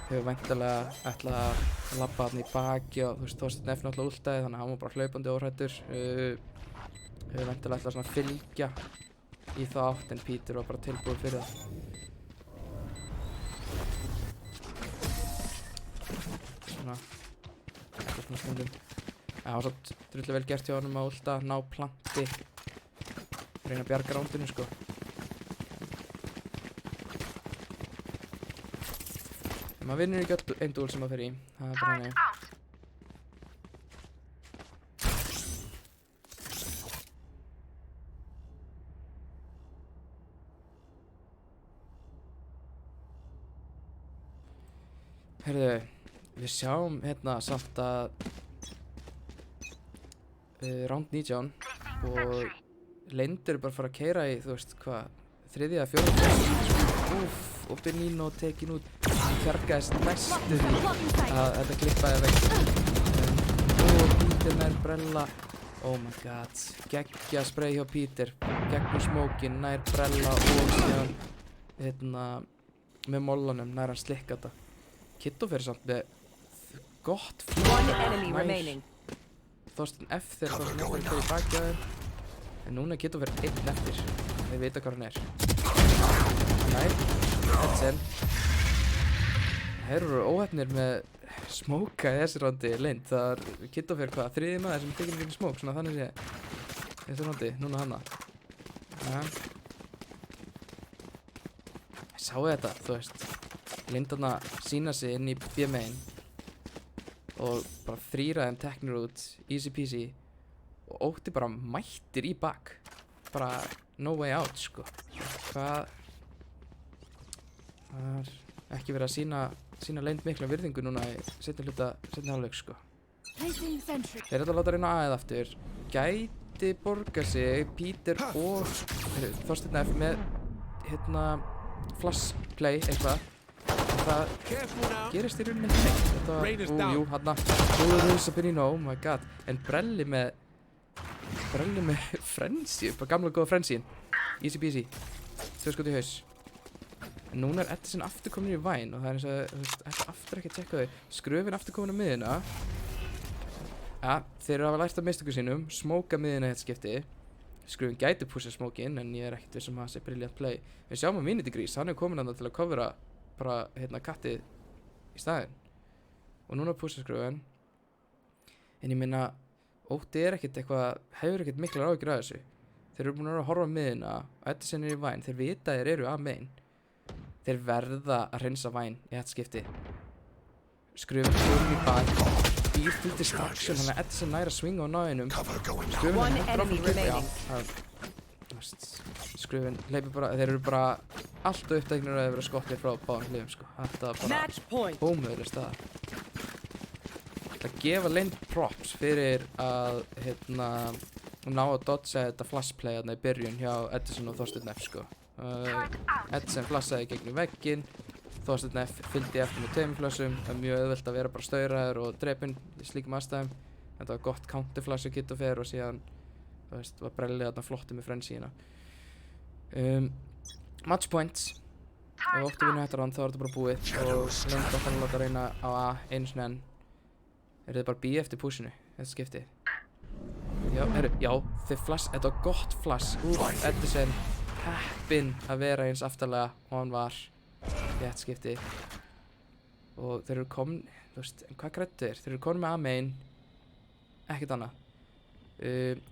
Speaker 1: hefur væntanlega ætlað að labba hann í baki og þú veist, Þorsteinn F náttúrulega ultaði, þannig að hann var bara hlaupandi óhræddur. Hefur væntanlega ætlað svona að fylgja í það átt, en Peter var bara tilbúið fyrir það. Svona stundum. Það var svo drullu vel gert hjá honum að ulta, ná planti, reyna að bjarga rándinu, sko. Maður vinnur ekki öll einn dúl sem maður fer í, það er bara henni. Heyrðu, við sjáum hérna samt að round 19 og Lindur bara fara að keyra í, þú veist hvað, 3. eða 4. Og Benino tekin út. Hann kjargaðist næstu því að þetta klippaði vekk. Og Peter nær brella. Oh my god, geggja spray hjá Peter, gegnum smókin, nær brella og síðan hérna með mollanum nær hann slikka þetta. Kitto fyrir samt með gott
Speaker 2: flýr.
Speaker 1: Þorsteinn F þegar Þorsteinn F er í baki að þeim. En núna er Kitto fyrir 1 eftir. Þeir vita hvað hann er. Nær, Edsen. Þeir eru óhefnir með smóka í þessi rondi Lind. Það er Kitto fyrir hvað? 3. maður sem tekir ekki smók, svona þannig sé þessi rondi, núna hana. Ja. Sáu þetta, þú veist. Lind þarna sína sig inn í B-main og bara 3 af þeim teknir út, easy peasy, og Ótti bara mættir í bak. Bara no way out, sko. Hvað? Það er ekki verið að sína Lind mikla virðingu núna í seinni hálfleik, sko. Þeir ætla að láta reyna aðeð aftur. Gæti borga sig Peter og Þorsteinn F með hérna flash play eitthvað. Það gerist í rauninni neitt. Þetta, jú, hann að Benino, oh my god. En Brelli með Frenzy, bara gamla góða Frenzy. Easy peasy. 2 skot í haus. En núna er Edison aftur komin í væn og það er eins og, þú veist, þetta aftur ekki að tjekka þau. Skröfin aftur komin á miðina. Ja, þeir eru að hafa lært af mistökum sínum, smóka miðina í þetta skipti. Skröfin gæti pusha smókin, en ég er ekkert viss að það sé brilliant play. Við sjáum að Vinity Grease, hann er komin að það til að covera bara, hérna, kattið í staðinn. Og núna pusha Skröfin. En ég minna, Ótti er ekkert eitthvað, hefur ekkert miklar áhyggjur af þessu. Þeir eru búin að horfa á miðina, og Edison er í væn, þeir vita þeir eru að main. Þeir verða að hreinsa væn í þetta skipti. Skröfin í bak, býr til distraction, þannig að Edison næra að swinga á náðinum. Skröfin er bara fyrir Skröfin leipir bara, þeir eru bara alltaf uppteknir að vera skottir frá báðum hliðum, sko. Þetta er bara ómöguleg staða. Að gefa Lind props fyrir að hérna ná að dodgea þetta flashplay þarna í byrjun hjá Edison og Þorsteinn F, sko. Edison flassaði gegnum vegginn, Þorsteinn F fylgdi eftir með 2 flashum. Það er mjög auðvelt að vera bara stauraður og drepinn í slíkum aðstæðum. Þetta var gott counterflash hjá Kitto fer og síðan, þú veist, var Brelli þarna flotti með Frenzy-ina. Match points. Ef Ótti vinnu þetta round þá er þetta bara búið og Lind átt að láta reyna á A einu sinni enn. Eru þið bara B eftir pushinu, þetta skipti? Já, þið flash, þetta var gott flash. Edison heppinn að vera eins aftarlega og hann var í þetta skipti. Og þeir eru komin, þú veist, hvað græddu þeir? Þeir eru komin með A-main, ekkert annað.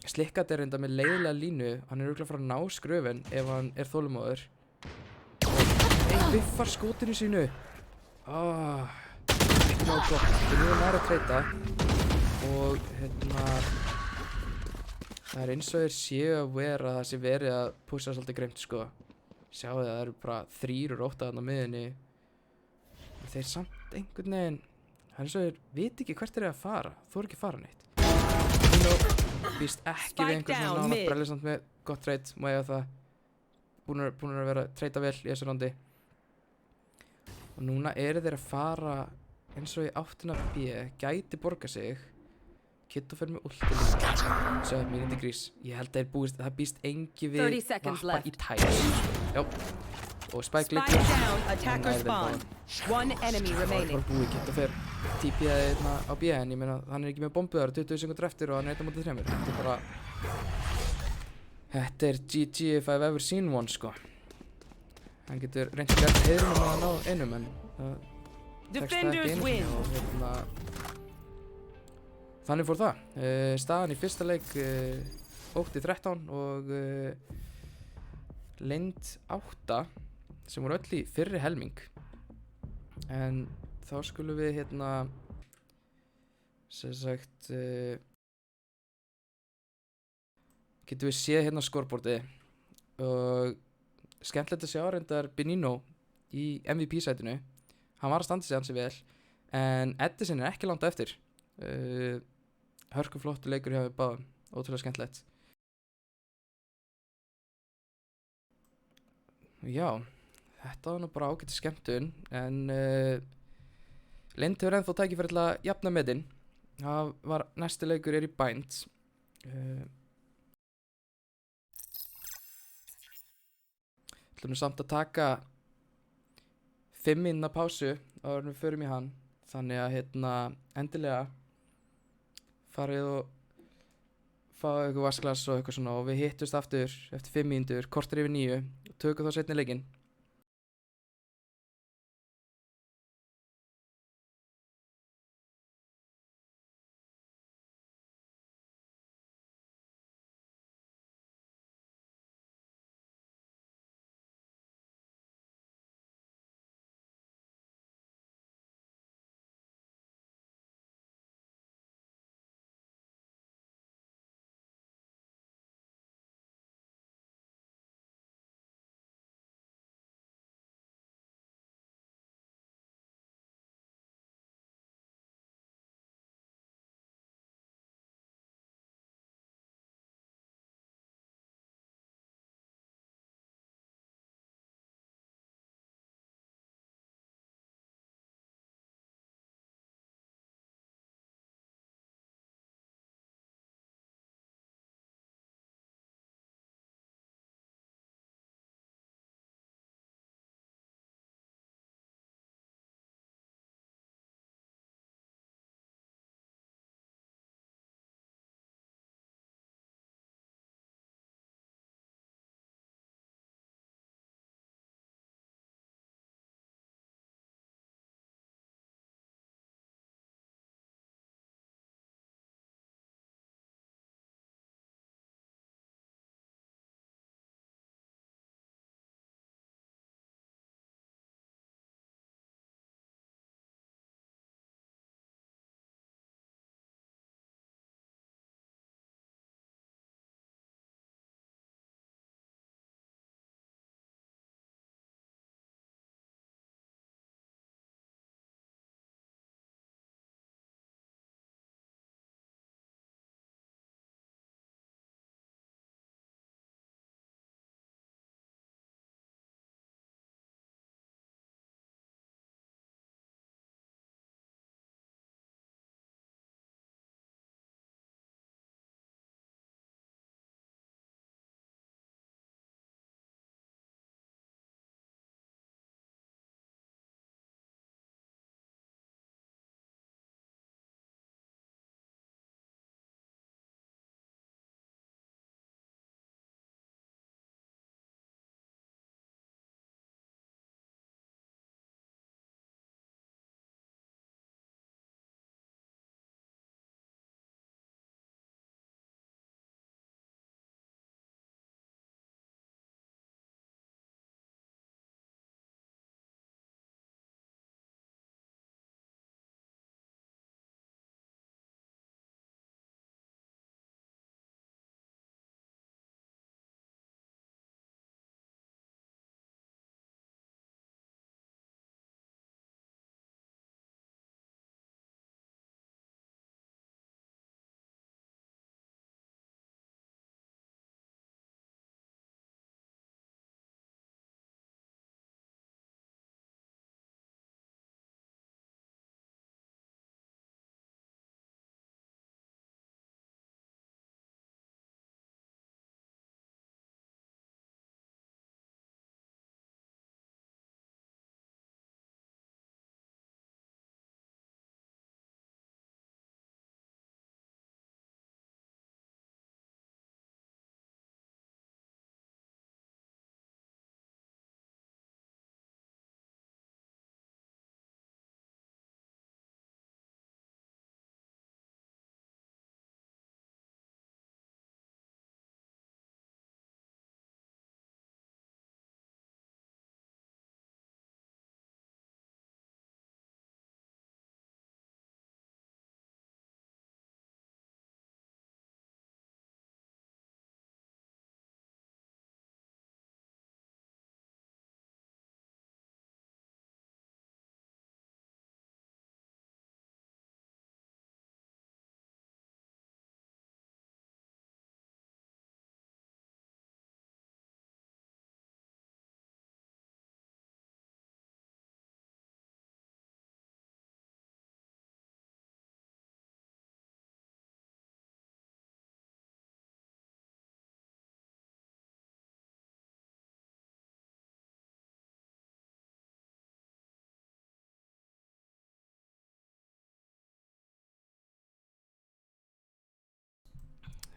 Speaker 1: Slikkat er enda með leiðilega línu, hann er örugglega að fara að ná Skröfin ef hann er þolinmóður. Og biffar skotinu sínu. Ekki nóg gott, þeir eru næra að treyta og hérna það er eins og þeir séu að vera að það sé verið að pusha svolítið greimt, sko. Sjáu það eru bara 3 úr 8 þarna á miðinni. Þeir samt einhvern veginn, það er eins og þeir viti ekki hvert þeir eru að fara, þú er ekki að fara neitt. Nú býst ekki við einhvern svona nána, Brelli samt með gott trade, má ég að það. Búin að vera að treyta vel í þessu rondi. Og núna eru þeir að fara eins og í áttina B, gæti borga sig. Kitto fer með ulti líka. Svo er Vinity Grease. Ég held að það býst engi við vappa í tæs. Já. Og Spike líka.
Speaker 2: Attacker spawn. One enemy remaining.
Speaker 1: Það var bara búið. Kitto fer TP-aði hérna á B, en ég meina hann er ekki með bombuðar 20 sekundur eftir og hann er 1 mótið 3. Þetta er bara Þetta er GG if I've ever seen one, sko. Hann getur reynt að gera heiðrum að ná einum, en það tekst það ekki einu og hérna þannig fór það. Staðan í fyrsta leik 8-13 og Lind 8 sem voru öll í fyrri helming. En þá skulum við hérna sem sagt getum við séð hérna scoreboardi og skemmtilegt að sjá reyndar Benino í MVP sætinu. Hann var að standa sig ansi vel en Edison er ekki langt á eftir. Hörkuflottur leikur hjá þeim báðum, ótrúlega skemmtilegt. Já, þetta var nú bara ágætis skemmtun, en Lind hefur ennþá tækifæri til að jafna metin. Það var næsti leikur er í Bind. Ætlum við samt að taka 5 mínútna pásu áður en við förum í hann. Þannig að endilega farið og fáið eitthvað vasklas og eitthvað svona og við hittumst aftur eftir 5 mínútur, korter yfir 9 og tökum þá seinni leikinn.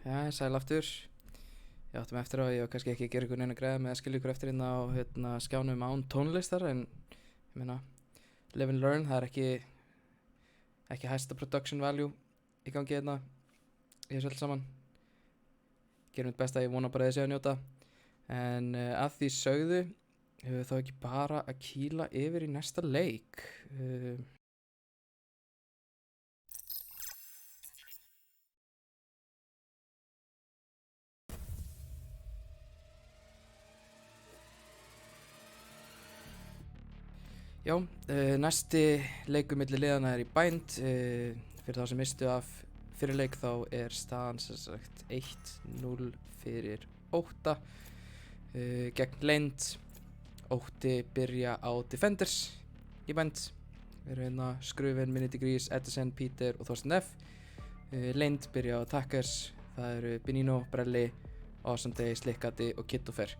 Speaker 1: Já, sæl aftur. Ég áttum eftir á, ég var kannski ekki að gera ykkur neina greiða með að skilja ykkur eftir hérna á skjánum án tónlistar, en ég meina, live and learn, það er ekki hæsta production value í gangi hérna í þessu öll saman. Gerum mitt besta, ég vona bara þessi að njóta. En að því sögðu, þá ekki bara að kýla yfir í næsta leik. Já, næsti leikur milli liðana er í Bind. Fyrir þá sem mistu af fyrir leik þá er staðan sem sagt 1-0 fyrir Ótta gegn Leynd. Ótti byrja á Defenders í Bind. Við erum hérna Skrufin, Minute Degrees, Edison, Peter og Þorsteinn F. Leynd byrja á Attackers. Það eru Benino, Brelli, Awesome Day, Slickati og Kittofer.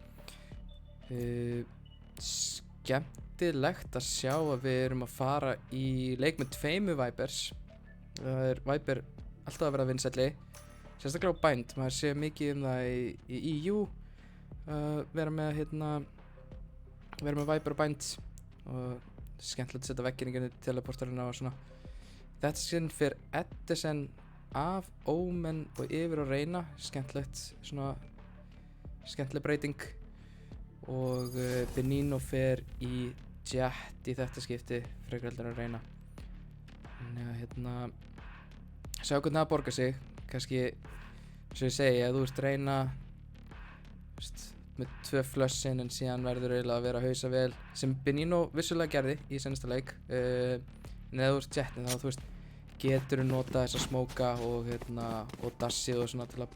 Speaker 1: Skemmtilegt að sjá að við erum að fara í leik með tveimu Vipers. Það er Viper alltaf að vera vinsælli, sérstaklega á Bind. Maður sé mikið það í EU vera með Viper og Bind, og skemmtilegt að setja vegginn í teleportarina og svona. Þetta sinn fyrir Edison af Omen og yfir að reyna, skemmtileg breyting. Og Benino fer í Jet í þetta skipti frekar heldur að reyna. Þannig að sjá hvernig það borgar sig. Kannski, eins og ég segi, ef þú ert reyna með 2 flössin en síðan verður eiginlega að vera að hausa vel, sem Benino vissulega gerði í seinasta leik. En ef þú ert Jetin þá getur þú nota þessa smóka og dassið og svona til að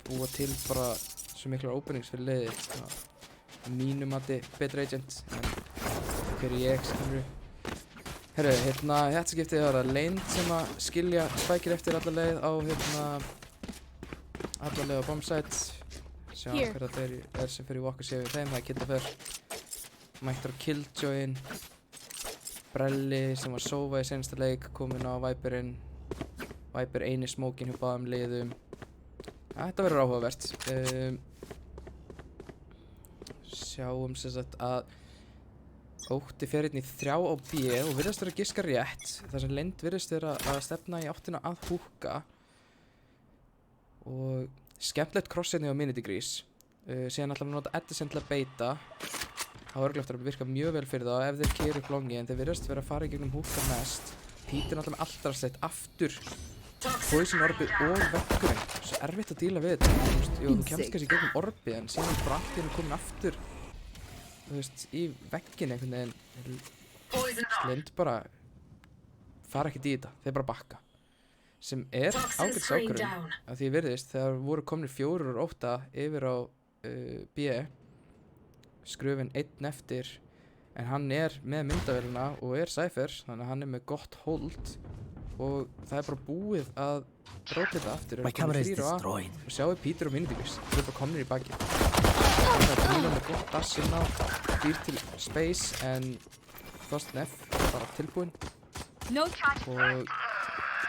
Speaker 1: búa til bara svo miklar openings fyrir liðið. Mínu mati betra agent, en hver er ég, skilurðu. Herru, þetta skiptið var að Leynd sem að skilja spækir eftir alla leið á bombsite. Sjá hver það er sem fyrir Walker séu við þeim. Það er Kittofer, mættur á Killjoyn, Brelli sem var sófa í seinasta leik, kominn á Viperinn. Viper eini smókin hjá báðum liðum. Þetta verður áhugavert. Sjáum sem sagt að Ótti fer hérna í 3 á B og virðast vera að giska rétt, þar sem Leynd virðast vera að stefna í áttina að húka. Og skemmtilegt cross hérna á Minute Degrees. Síðan ætla að nota Edison til að beita. Það var örugglega eftir að virka mjög vel fyrir það ef þeir keyra upp longi, en þeir virðast vera að fara í gegnum húka mest. Peter náttúrulega með alltaf aftur Poison orbið og veggurinn. Svo erfitt að díla við þetta. Jú, þú kemst kannski í gegnum orbið, en síðan bara allt hérna komin aftur í vegginn einhvern veginn. Leynd bara fara ekkert í þetta, þeir bara bakka. Sem er ágætis ákvörðun, að því virðist þegar voru komnir 4 úr 8 yfir á B. Skrufin 1 eftir, en hann er með myndavélina og er Cypher, þannig að hann er með gott hold. Og það er bara búið að rótlita aftur.
Speaker 3: My camera is destroyed.
Speaker 1: Og sjáu Peter og Minute Degrees, þeir eru bara komnir í bakið. Það er Benino með gott dass inn á, býr til space, en Þorsteinn F bara tilbúinn. Og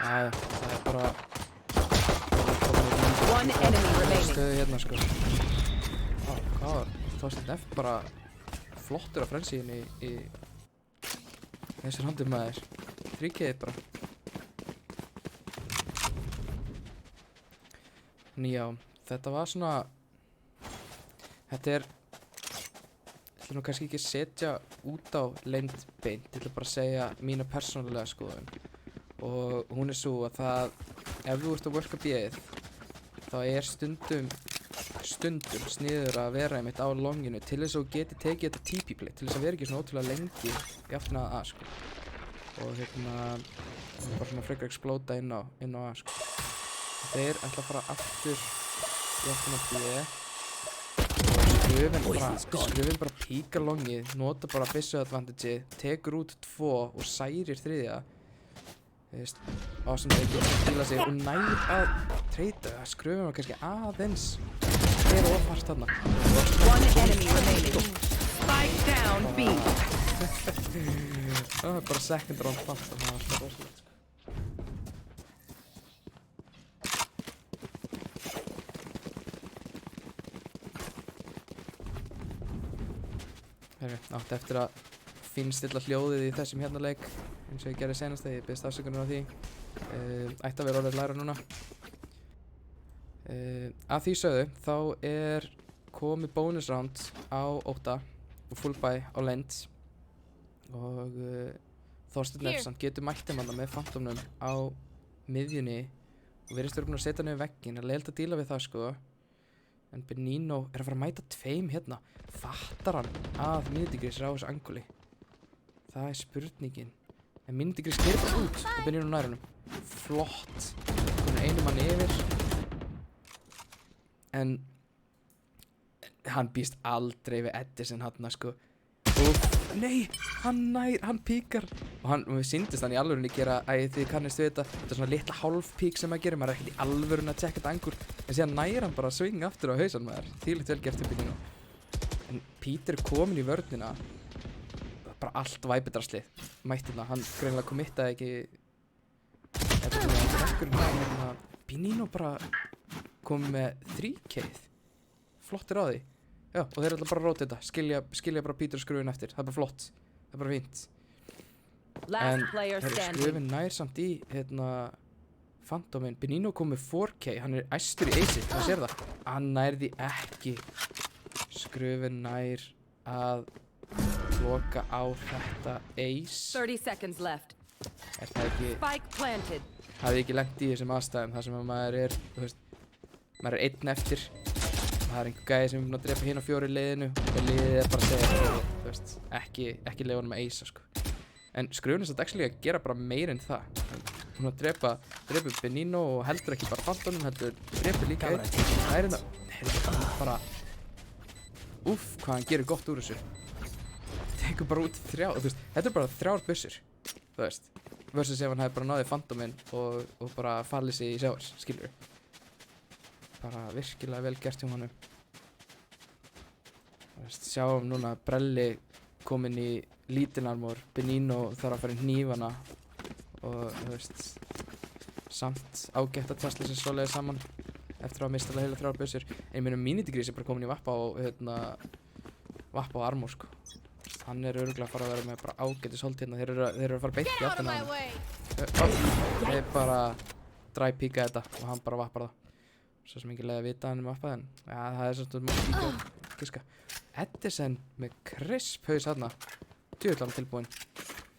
Speaker 1: það er bara stöðu hérna, sko. Hvað var Þorsteinn F bara flottur af frensíðinni í þessar handum maður. 3K bara. Já, þetta var svona, þetta er, ég ætla nú kannski ekki að setja út á Leynd beint, ég ætla bara að segja mína persónulega skoðun. Og hún er svo að það, ef þú ert að worka B-ið, þá er stundum sniður að vera einmitt á longinu til þess að þú geti tekið þetta TP-play, til þess að vera ekki svona ótrúlega lengi í áttina að A, sko. Og bara svona frekar explóta inn á A, sko. Þeir ætla að fara aftur í áttina B og Skrufin bara píkar longið, nota bara byssu advantage, tekur út 2 og særir 3. Awesome Day getur að stíla sig og nær að treyta. Skrufin var kannski aðeins þeir ofart þarna.
Speaker 2: One enemy remaining. Spike down B.
Speaker 1: Það var bara second round fast, það var alltaf rosalegt, sko. Átti eftir að finnstilla hljóðið í þessum hérna leik eins og ég gerði senast þegar ég beðist afsökunar á því. Ætti að vera orðið læra núna. Að því sögðu þá komið bonus round á Ótta og full buy á Lent og Þorsteinn Nefsson getur mætt þeim með Phantomnum á miðjunni og virðist vera búinn að setja niður vegginn. Það er leiðilegt að díla við það sko. En Benino að fara að mæta tveim hérna. Fattar hann að Minidigris á þessu anguli? Það er spurningin. En Minidigris gerir það út og Benino nær honum. Flott. Hún einu manni yfir. En hann býst aldrei við Edison hann sko. Nei, hann píkar. Og við syndist hann í alvörunni gera, þið kannist við þetta. Þetta er svona litla hálfpík sem maður gerir. Maður ekkert í alvörunni að tjekka þetta angul. En síðan nær hann bara að svinga aftur á hausan maður. Þvílíkt vel gert til Benino. En Peter komin í vörnina. Bara allt væpidraslið. Mættina, hann greinilega committaði ekki. Benino bara kom með 3K-ið. Flottir á því. Já, og þeir ætla bara að róta þetta. Skilja bara Peter skrufin eftir. Það er bara flott. Það er bara fínt. En skrufin nær samt í Phantomin. Benino kom með 4K. Hann er æstur í ace-ið. Það sér það. Hann nær því ekki. Skrufin nær að loka á þetta ace.
Speaker 2: 30 seconds left.
Speaker 1: Er það ekki...
Speaker 2: Spike planted.
Speaker 1: Hafði ekki lent í þessum aðstæðum þar sem að maður maður er einn eftir. Það er einhver gæði sem er búinn að drepa hinn á 4 í liðinu og liðið bara að segja ekki leifa honum að eisa sko. En skrufin er samt actually að gera bara meira en það. Hún að drepa Benino og heldur ekki bara Phantomnum, heldur drepa líka einn. Það er þetta bara hvað hann gerir gott úr þessu. Tekur bara út 3, þetta er bara 3 byssur, versus ef hann hefði bara náðið Phantomin og bara fallið sig í sjávar, skilur. Bara virkilega vel gert hjá honum. Sjáum núna Brelli kominn í lítinn armor, Benino þarf að fara í hnífana og samt ágætt að tjastla sér svoleiðis saman eftir að mista heila 3 byssur. En ég meina Minidigris er bara kominn í vappa á armor sko. Hann er örugglega að fara að vera með bara ágætis hold hérna. Þeir eru að fara beint í áttina á hann. Þeir bara dry píka þetta og hann bara vappar það. Svo sem ekki leið að vita hann vappað en ja, það er svona mjög píka að giska. Edison með crisp haus hérna. Djöfull hann tilbúinn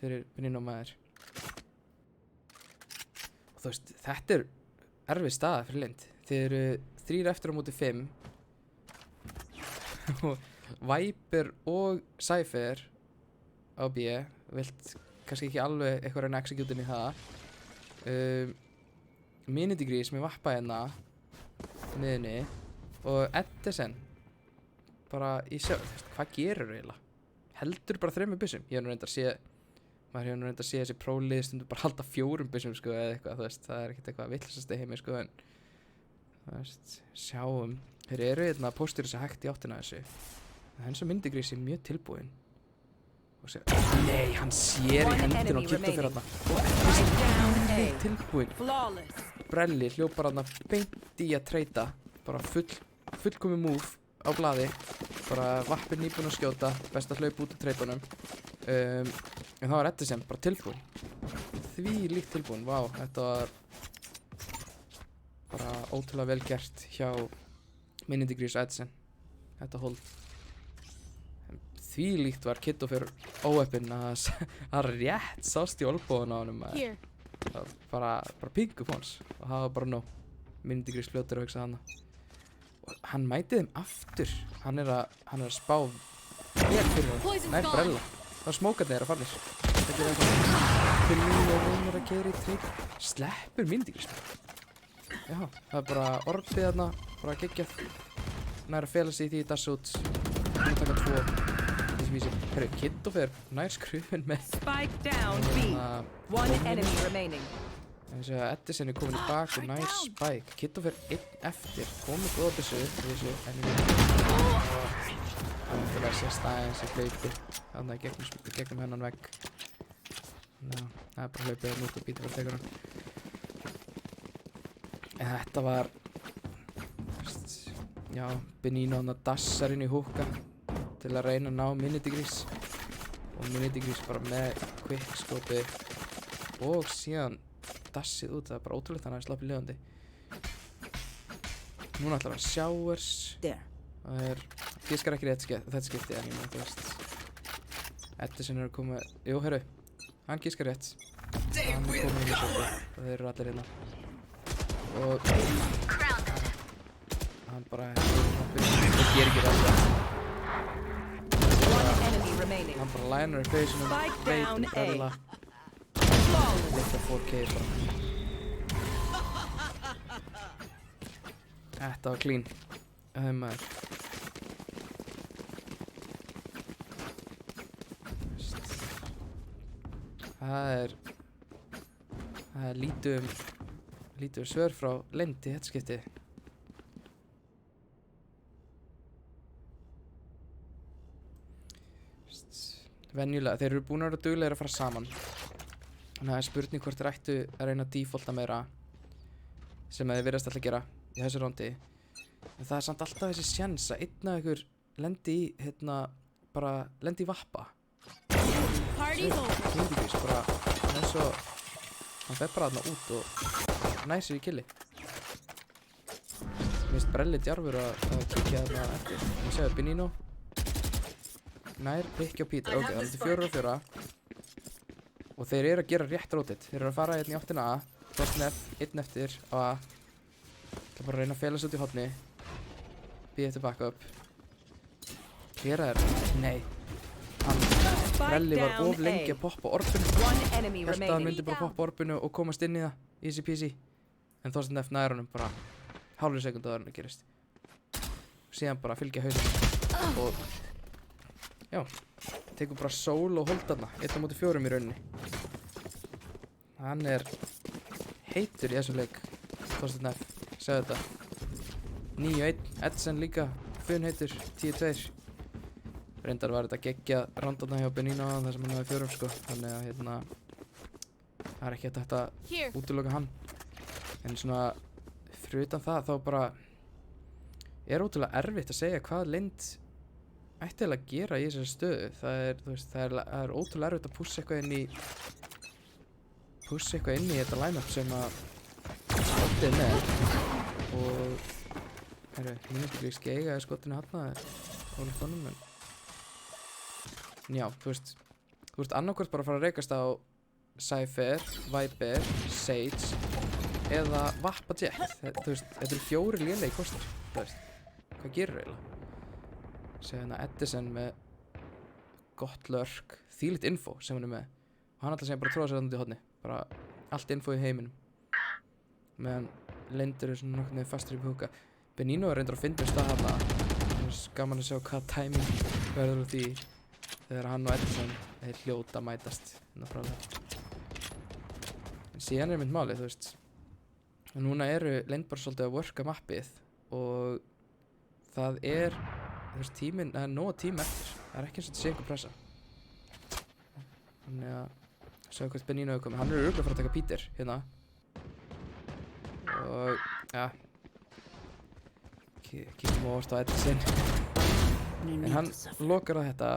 Speaker 1: fyrir Benino maður. Og þetta er erfið staða fyrir Lind. Þeir eru 3 eftir á móti 5. Og Viper og Cypher á B. Vilt kannski ekki alveg eitthvað reyna executin í það. Minidigris með vappa hérna miðunni og Edison bara í sjálf, hvað gerur eiginlega? Heldur bara 3 byssum. Maður hefur nú reyndar að sé þessi prólið stundum bara halda 4 byssum sko eða eitthvað, það er ekkert eitthvað villasast í heimi sko en sjáum, þeir eru hérna að póstur þessi hægt í áttina þessu. Hans og Minidigris er mjög tilbúinn og sér, nei, hann sér í hendina og kipta fyrir hérna og Edison er tilbúinn. Brelli hljópar hann beint í að treyta, bara fullkomið move á blaði, bara vappir nýbúinn að skjóta, best að hlaupa út úr treytunum. En þá var Edison bara tilbúinn, því líkt tilbúinn, vá, þetta var bara ótrúlega vel gert hjá Minidigris og Edison, þetta hold. Því líkt var Kiddo fyrir óeppinn að rétt sást í olbóðuna á honum. Það var bara pingu póns og það var bara nóg. Minidigris fljótur að hugsa hana. Og hann mæti þeim aftur. Hann er að spá vel fyrir hann. Nær Brella. Það smókarnir er að farnir. Þetta er eitthvað Benino reynir að keyra í treyt. Sleppur Minidigris. Já, það er bara orbið þarna, bara geggjað. Nær að fela sig í því dassa út. Nú taka 2. Herru, Kiddo fyrir nær skrufin með
Speaker 2: Spike down B. One enemy remaining.
Speaker 1: Þessi að Edison er komin í bak og nær Spike. Kiddo fyrir 1 eftir. Komið góða byssu upp þessu enemy. Hann fyrir að sést aðeins í hlaupi. Þannig að gegnum hennan vegg. Það er bara hlaupið nút og Peter fyrir tekur hann. En þetta var já, Benino hann að dassar inn í húka. til að reyna að ná Minidigrís og Minidigrís bara með quickscope og síðan dassið út, það er bara ótrúlegt hann að sloppið lifandi. Núna ætlar hann showers. Það er, giskar ekki þetta skipti en ég meina, þú veist Edison er að koma, jú, heyrðu hann giskar rétt, hann er komið inn í svolítið og þeir eru allir hérna og hann bara það ger ekki rætt hann bara liner í faceunum, veit brella litla 4K bara. Þetta var clean. Maður. Það er lítið svör frá leynd í þetta skipti. Venjulega, þeir eru búin að vera duglegir að fara saman. Þannig að það er spurning hvort þeir ættu að reyna að defaulta meira sem þeir virðast alltaf að gera í þessu rándi. En það er samt alltaf þessi sjens að einn af ykkur lendi í, bara lendi í vappa. Hindíkvís, bara eins og hann fer bara þarna út og næsir í killi. Mér finnst brelli djarfur að kíkja þarna eftir. Ég séu Benino. Nær, Pikki og Peter. Ok, það er 4 og 4. Og þeir eru að gera rétt rótið. Þeir eru að fara hérna í áttina A. Þorstnef, einn eftir á A. Það er bara að reyna að fela sig út í horni. Býða eftir backup. Gera þér? Nei. Brelli var of lengi að poppa orbinu. Held að hann myndi bara poppa orbinu og komast inn í það. Easy peasy. En Þorstnef nær honum bara hálfri sekundu áður en það gerist. Síðan bara fylgja hausinn. Og já, tekur bara sól og hold þarna. 1-4 í rauninni. Hann er heitur í þessum leik. Þorstnef, segðu þetta. 9-1, Edson líka. Fun heitur, 10-2. Reyndar var þetta geggja randarna hjá Benino þar sem hann hafði 4 sko. Þannig að það er ekki hægt að útiloka hann. En svona fyrir utan það þá bara er ótrúlega erfitt að segja hvað leynd ætti að gera í þessari stöðu. Það er ótrúlega erfitt að pússa eitthvað inn í þetta line-up sem að skottið með. Og Minidigrís eiga skottinu hafna ólíkt honum en já, þú veist annarkvort bara að fara að reykast á Cypher, Viper, Sage eða Vappa Jet. Þú veist, þetta eru 4 lélegi kostir. Þú veist, hvað gerir eiginlega? Segja hérna Edison með gott lurk, þvílíkt info sem hann er með. Og hann ætla að segja bara tróða sér þannig í hodni. Bara allt info í heiminum. Meðan Lindur er svona nokkuð fastur í húka. Benino er reyndur að finna stað hana. Það er gaman að sjá hvað timing verður úr því þegar hann og Edison er hljóta að mætast. En síðan er mynd málið, þú veist. Og núna eru Lind bara svolítið að worka mappið og það er, þú veist, tíminn, það er nóg tíma eftir. Það er ekki eins og þetta sé einhver pressa. Þannig að sjá hvert Benino hefur komið. Hann er örugglega að fara að taka Peter hérna. Og, ja. Kíkjum óvart á Edison. En hann lokar á þetta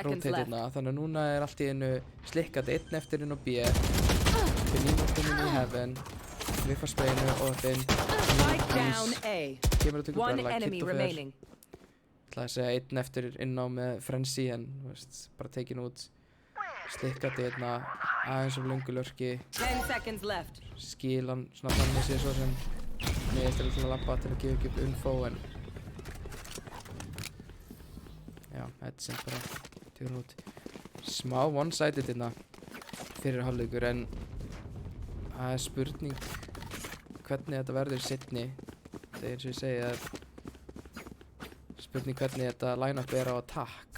Speaker 1: rotate-ina, þannig að núna er allt í einu slikkandi einn eftir inn á B. Benino komin í heaven. Við fara sprayinu og kemur að tökja bara kitt og fer. Það að segja einn eftir inn á með Frenzy en veist, bara tekin út. Slikkandi hérna aðeins of löngu lurki. Skil hann svona þannig sér svo sem mér eftir að labba til að gefa ekki upp info en já, Edson bara tekur hann út. Smá one-sided hérna fyrir hálfleikur en það er spurning hvernig þetta verður seinni. Það er eins og ég segi að spurning hvernig þetta line-up er á attack.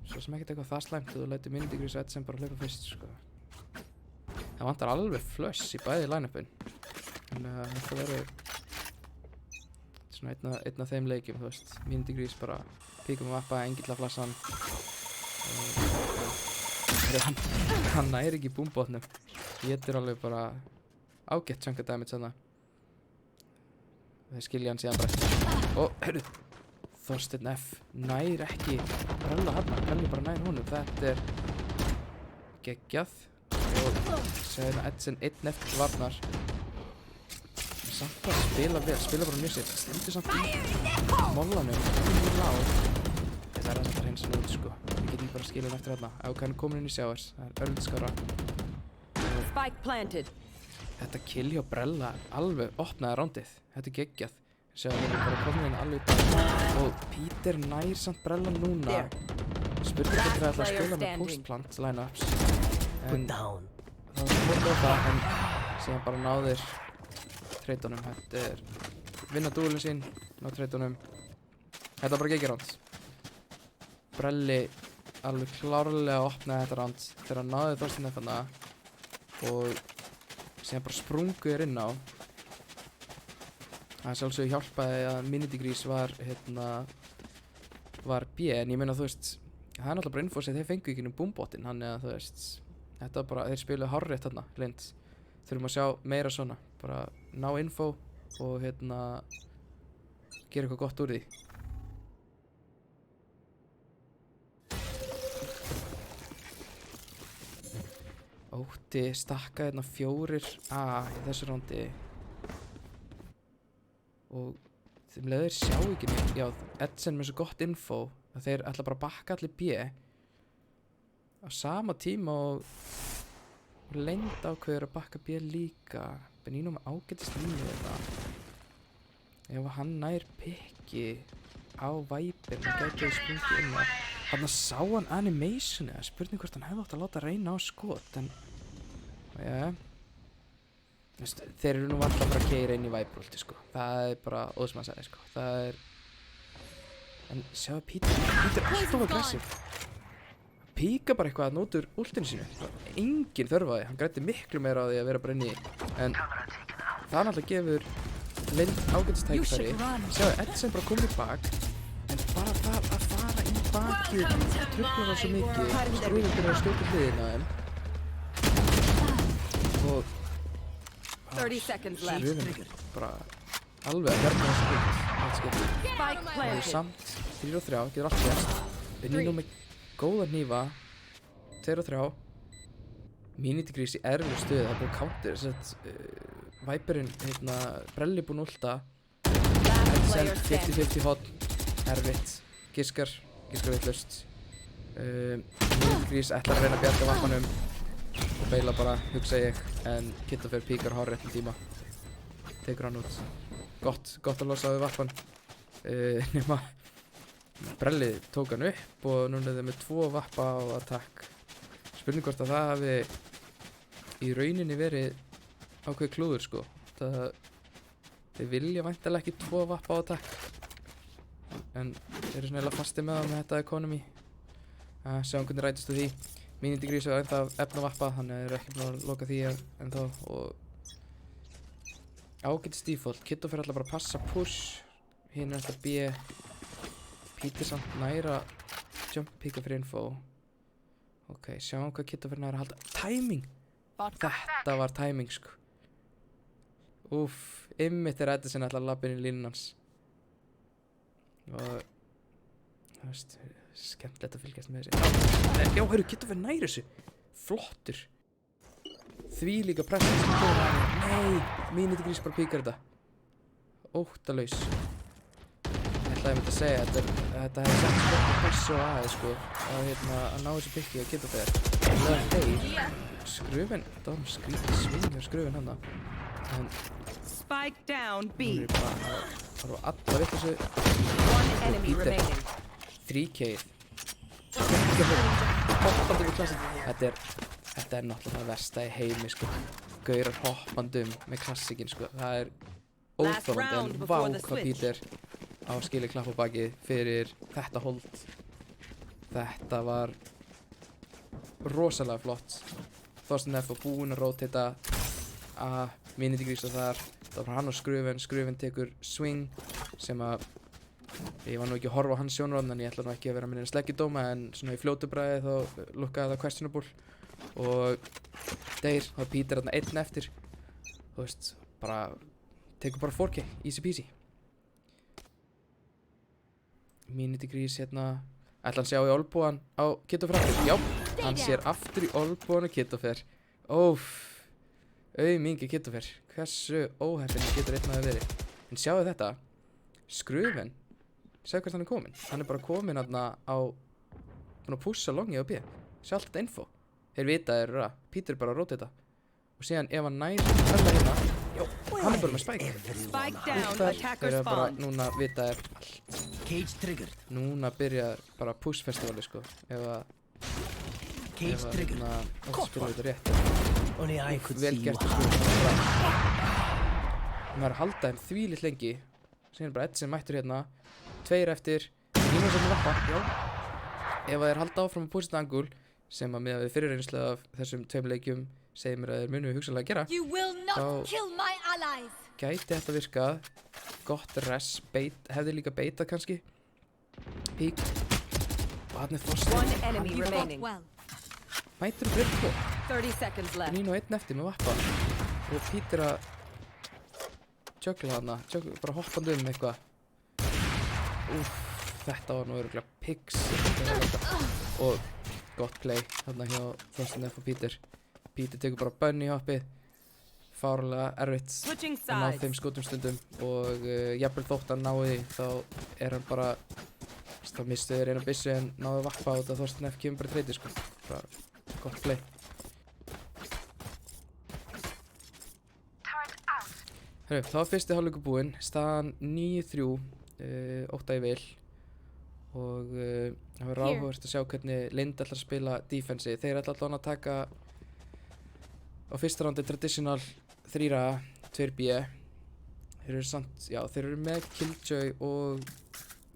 Speaker 1: Svo sem ekkert eitthvað það slæmt og þú lætur Minidigrís og Edson bara hlaupa fyrst sko. Það vantar alveg flush í bæði line-upin. Þannig að þetta verður svona einn af þeim leikjum, þú veist. Minidigrís bara píkum að vappa, engilla flassan. Hann næri ekki búmbotnum. Getur alveg bara ágætt chunka damage þarna. Þeir skilja hann síðan bara. Ó, heyrðu. Þorsteinn F nær ekki Brella hann, Brelli bara nær honum. Þetta geggjað og segir Edson 1 eftir varnar. Samt að spila vel, spila bara mjög sér. Stendur samt í mollanum, mjög lág. Það alltaf hreins út sko. Við getum bara skilað eftir hérna. Ef hann komin inn í Showers, það örlítið skára.
Speaker 2: Spike planted.
Speaker 1: Þetta kill hjá Brella alveg opnaði rándið. Þetta geggjað. Sjá að við erum bara komin inn alveg í og Peter nær samt Brella núna. Spurning hvort við ætla að spila með postplant lineups. En það var fórt á það, en síðan bara náðir treytunum. Þetta vinna dúlinn sín, ná treytunum. Þetta bara geggjað ránd. Brelli alveg klárlega opnaði þetta ránd þegar hann náði Þorsteinn F þarna og síðan bara sprungu þér inn á. Það sjálfsögðu hjálpaði að Minidegrees var B, en ég meina þú veist, það er náttúrulega bara info sem þeir fengu ekki um boombotinn, þannig að þú veist, þetta var bara, þeir spiluðu hárrétt þarna, Lind. Þurfum að sjá meira svona, bara ná info og gera eitthvað gott úr því. Ótti stakka 4A í þessu rándi og þeim leiðir sjá ekki neitt. Já, Edson með svo gott info að þeir ætla bara að bakka allir B á sama tíma og Lind ákveður að bakka B líka. Benino með ágætist línu þetta. Ef hann nær pikki á Viper þá gæti þau sprungið inn á. Þarna sá hann animationi, spurning hvort hann hefði átt að láta reyna á skot, en ja, þeir eru nú alltaf að fara að keyra inn í Viper-ulti sko. Það bara óðsmannsæði sko. Það en sjáðu Peter alltaf aggressiv. Píka bara eitthvað að nótur ultinu sínu. Engin þörf á því, hann græddi miklu meira á því að vera bara inn í, en það náttúrulega gefur Lind ágætist tækifæri. Sjáðu Edson bara komið bak, en bara það að fara í bakið truflar það svo mikið. Strúðin byrjar að skjóta hliðina á þeim og
Speaker 2: 30 seconds left.
Speaker 1: Strúðin bara alveg að verða þessu hlut. Það er samt 3 og 3, getur allt gerst. Benino með góða hnífa, 2 og 3. Minidegrees í erfiðu stöðu, það er búið counter. Þess að Viperinn, Brelli búinn ulta. Edson 50-50 hot, erfitt. Giskar vitlaust. Minidegrees ætlar að reyna að bjarga vappanum og beila bara, hugsa ég, en Kittofer píkar hárréttum tíma. Tekur hann út. Gott að losa við vappan. Nema Brelli tók hann upp og núna er þeir með 2 vappa á attack. Spurning hvort að það hafi í rauninni verið ákveð klúður sko. Þeir vilja væntanlega ekki 2 vappa á attack, en þeir eru svona eða fasti með það með þetta economy. Sjáum hvernig rætist því. Minidegrees er ennþá efna vappa, þannig að þeir eru ekki búin að loka því ennþá og ágætist default. Kitto fyrir alltaf bara að passa push, hinn er alltaf B. Peter samt næra jump píka fyrir info. Ok, sjáum hvað Kitto fyrir næra að halda. Timing! Þetta var timing sko. Úff, ymmit er Edison alltaf að labba inn í línun hans. Og það veist, skemmtilegt að fylgjast með þessi. Já, heyrðu, Kitto fyrir næra þessu. Flottur. Því líka pressa sem góður að hann. Nei, Minidegrees bara píkar þetta. Óttalaus. Ég ætlaði að segja þetta hefði sett skott með pressu og aðeins sko, að ná þessu pikki og Kitto fyrir. Það er þeir. Skrufin, þetta var skrítið sving hjá skrufin hana. En
Speaker 2: Spike down B.
Speaker 1: hún bara að alla vitt þessu.
Speaker 2: One enemy remaining.
Speaker 1: 3K-ið. Þetta er náttúrulega það versta í heimi sko. Gaurar hoppandum með klassikinn sko. Það er óþolandi, en vá hvað Peter á skilið klapp á bakið fyrir þetta hold. Þetta var rosalega flott. Þorsteinn F var búinn að rótita að Minidegrees og þar. Það var hann og Skrufin tekur swing sem að ég var nú ekki að horfa á hans sjónarhorn, en ég ætla nú ekki að vera með neina sleggjudóma, en svona í fljótu bragði þá lukkaði það questionable og deyr, þá er Peter þarna 1 eftir. Þú veist, tekur bara 4K, easy peasy. Míniti grís hérna. Ætla hann sjá í olbúan á Kittofer aftur? Já, hann sér aftur í olbúan á Kittofer. Óf, auðmingi Kittofer. Hversu óheppinn getur einn að verið. En sjáu þetta, skrufin. Sjáu hvert hann er komin. Hann er bara komin hérna á, búin að pússa longið á B. Sjá allt þetta info. Þeir vita þeir eru að Peter bara róti þetta. Og síðan ef hann nær fella hérna, já, hann er bara með spike.
Speaker 2: Spike down,
Speaker 1: Þeir
Speaker 2: attacker
Speaker 1: eru bara,
Speaker 2: spawn.
Speaker 1: núna vita þeir allt.
Speaker 3: Cage triggered.
Speaker 1: Núna byrjar bara push festivali sko. Ef að
Speaker 3: Cage triggered.
Speaker 1: Það spila þetta rétt.
Speaker 3: Only I could
Speaker 1: Vel
Speaker 3: see you
Speaker 1: gert að
Speaker 3: hide.
Speaker 1: sko. Maður halda þeim þvílitt lengi. Síðan bara Edson mættur hérna. 2 eftir. Nýma sem lappa, já. Ef að þeir halda áfram að push þetta angul, sem að með við fyrir reynslu af þessum 2 leikjum segir mér að þeir munu hugsanlega að gera,
Speaker 4: You will not
Speaker 1: Þá-
Speaker 4: kill my allies.
Speaker 1: gæti þetta virkað. Gott res, hefði líka beitað kannski. Pík. Og hann er Þorsteinn.
Speaker 2: One enemy
Speaker 4: You fought
Speaker 2: remaining.
Speaker 4: well.
Speaker 1: Mætur upp fyrir 2.
Speaker 2: 30 seconds left.
Speaker 1: Nínu 1 eftir með vappa. Og Peter að juggla hana, bara hoppandi eitthvað. Þetta var nú örugglega pigs. Og gott play þarna hjá Þorsteinn F og Peter. Peter tekur bara bunny hoppið. Fárlega erfitt
Speaker 2: Switching
Speaker 1: að ná
Speaker 2: sides.
Speaker 1: þeim skotum stundum og jafnvel þótt hann nái því þá er hann bara þá mistu þeir eina byssu en náðu vappa út að Þorsteinn F kemur bara treyti sko. Bara gott play. Herru, þá var fyrsti hálfleikur búinn, staðan 9-3, 8 í vil og það var áhugavert að sjá hvernig Lind ætlar að spila defensi. Þeir ætla allan að taka á fyrsta rándi traditional 3A, 2B. Þeir eru samt, já, þeir eru með Killjoy og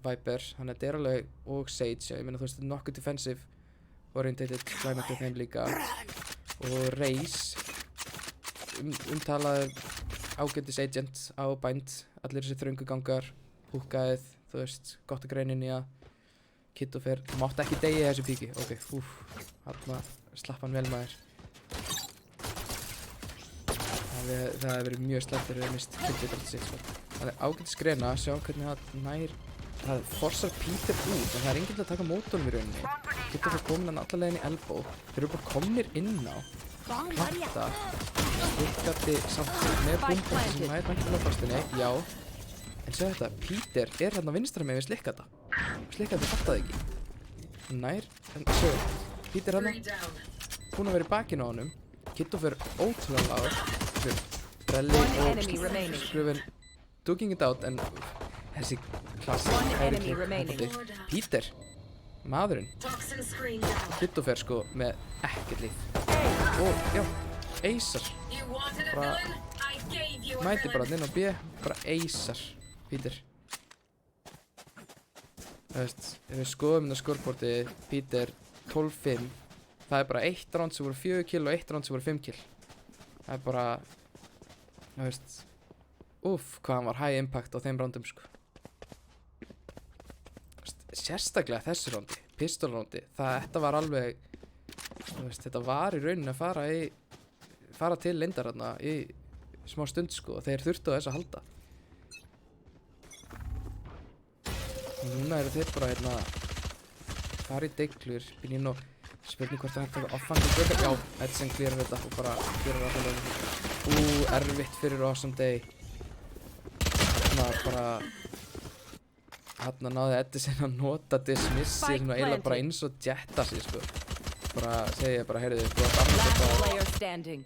Speaker 1: Viper, þannig að þetta er alveg, og Sage, já, ég meina þú veist, nokkuð defensive orientated lineup til þeim líka. Og Raze, umtalaður ágætis agent á Bind, allir þessi þröngu gangar, húkaðið, þú veist, gott að greina inn í að Kittofer, þú mátt ekki deyja þessu píki, ok, þarna slapp hann vel maður. Það hefur verið mjög slæmt þegar við hefum mist Killjoy alltaf sitt, sko. Það er ágætis greina, sjá hvernig það nær, það forsar Peter út, en það er enginn til að taka mótunum í rauninni. Kittofer komin hann alla leiðin í elbow, þeir eru bara komnir inn á, planta, stikkandi samt með búmpunni sem nær væntanlega á fastinni, já. En sjá þetta, Peter er hérna vinstra megin við Slikkata. Slikkata fattaði ekki. Hann nær, en sjá, Peter hérna, búinn að vera í bakinu á honum. Kittofer ótrúlega lágur. Brelli
Speaker 2: One
Speaker 1: og
Speaker 2: enemy remaining.
Speaker 1: Skrufin duking it out, en þessi klassi
Speaker 2: One
Speaker 1: hægri
Speaker 2: enemy
Speaker 1: klikk,
Speaker 2: remaining.
Speaker 1: hoppandi. Peter, maðurinn, Kittofer sko með ekkert líf. Og já, Acer. Bara mæti bara inn á B, bara Acer, Peter. Þú veist, ef við skoðum þetta skorborti, Peter 12-5, það er bara 1 round sem voru 4 kill og 1 round sem voru 5 kill. Það er bara, þú veist, hvað hann var high impact á þeim roundum sko. Þú veist, sérstaklega þessu roundi, pistol roundi, þetta var alveg, þú veist, þetta var í rauninni að fara til Lindar hérna í smá stund sko, þeir þurftu á þess að halda. Og núna eru þeir bara hérna fara í deiglur, Benino, spurning hvort það hægt taka offensive breaker, já, Edson clearar þetta og bara clearar alltaf lögum. Erfitt fyrir Awesome Day. Hérna bara, hérna náði Edison að nota dismissi svona eiginlega bara eins og jetta sig sko. Bara segja bara, heyrðu, þú átt annars
Speaker 2: Last
Speaker 1: þetta
Speaker 2: player standing.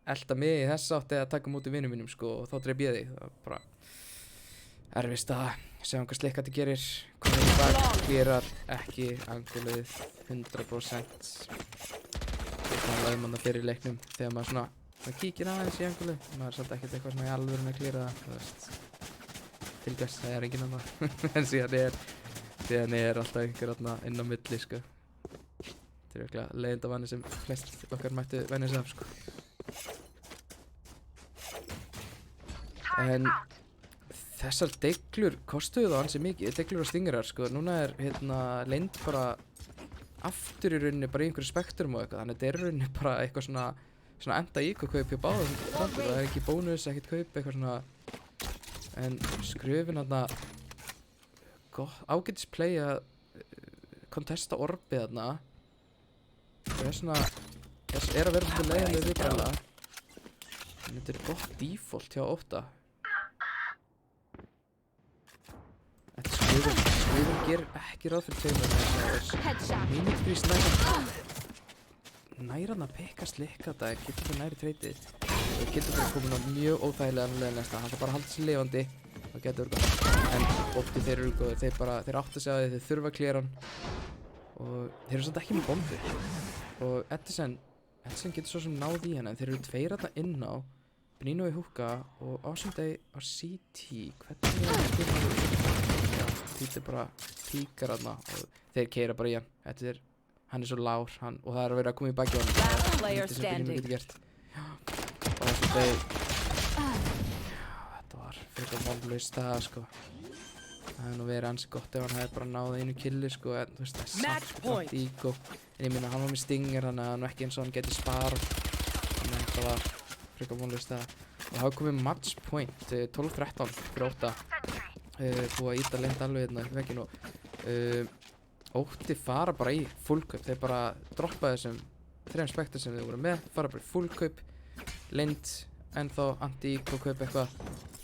Speaker 1: elda mig í þess átti að taka mútið vinnum mínum sko og þá dreif ég þig. Það var bara erfið staða. Sjáum hvað Slikkati gerir. Komið í bak, gerar ekki angulið 100%. Það talaði um hann fyrir leiknum þegar maður svona, maður kíkir aðeins í angulið. Maður er svolítið ekkert eitthvað svona í alvörun að klíra það, þú veist. Tilgæst, það er enginn annað. En síðan er alltaf einhver þarna inn á milli sko. Þetta er virkilega leiðindavanni sem flest okkar mættu venja sig af sko. En þessar deiglur kostuðu það ansi mikið, deiglur og stingerar sko. Núna er hérna Lind bara aftur í rauninni bara í einhverju spektrum og eitthvað. Þannig að þetta er í rauninni bara eitthvað svona enda íkaup hjá báðum framtur. Það er ekki bónus, ekkert kaup, eitthvað svona. En skrufin hérna ágætis play að kontesta orbið þarna. Það svona, þess að vera svolítið leiðinlega við Brella. En þetta gott default hjá Ótta. Þetta Skrifin gerir ekki ráð fyrir tveimur Minigrís nær hann að pekka slikka þetta, getur það næri treytið og getur það komin á mjög óþægilegan leðinlegsta, hann þarf bara að halda sig lifandi og getur það, en Ótti þeir eru góður, þeir áttu að segja að þeir þurfa að klera hann og þeir eru samt ekki með bombu og Edison getur svo sem náð í hann en þeir eru tveir þarna inn á Benino í húka og Ásundey á CT, hvernig Þetta bara píkar þarna og þeir keyra bara í hann. Hann svo lár og það að vera að koma í baki á hann. Þetta getur gert. Og þetta var frekar vonlaust það sko. Það hefði nú verið ansi gott ef hann hefði bara náð einu killi sko en þú veist það samt gott ígó. En ég minna hann var með stinger þannig að hann ekki eins og hann geti sparað. Þannig að þetta var frekar vonlaust það. Og það hafa komið match point 12-13 fyrir Ótta. Búið að íta lent alveg hérna í vegginn og Ótti fara bara í fullkaup, þeir bara droppa þessum 3 spektar sem þeir voru með, fara bara í fullkaup, lent, ennþá anti-eco kaup eitthvað,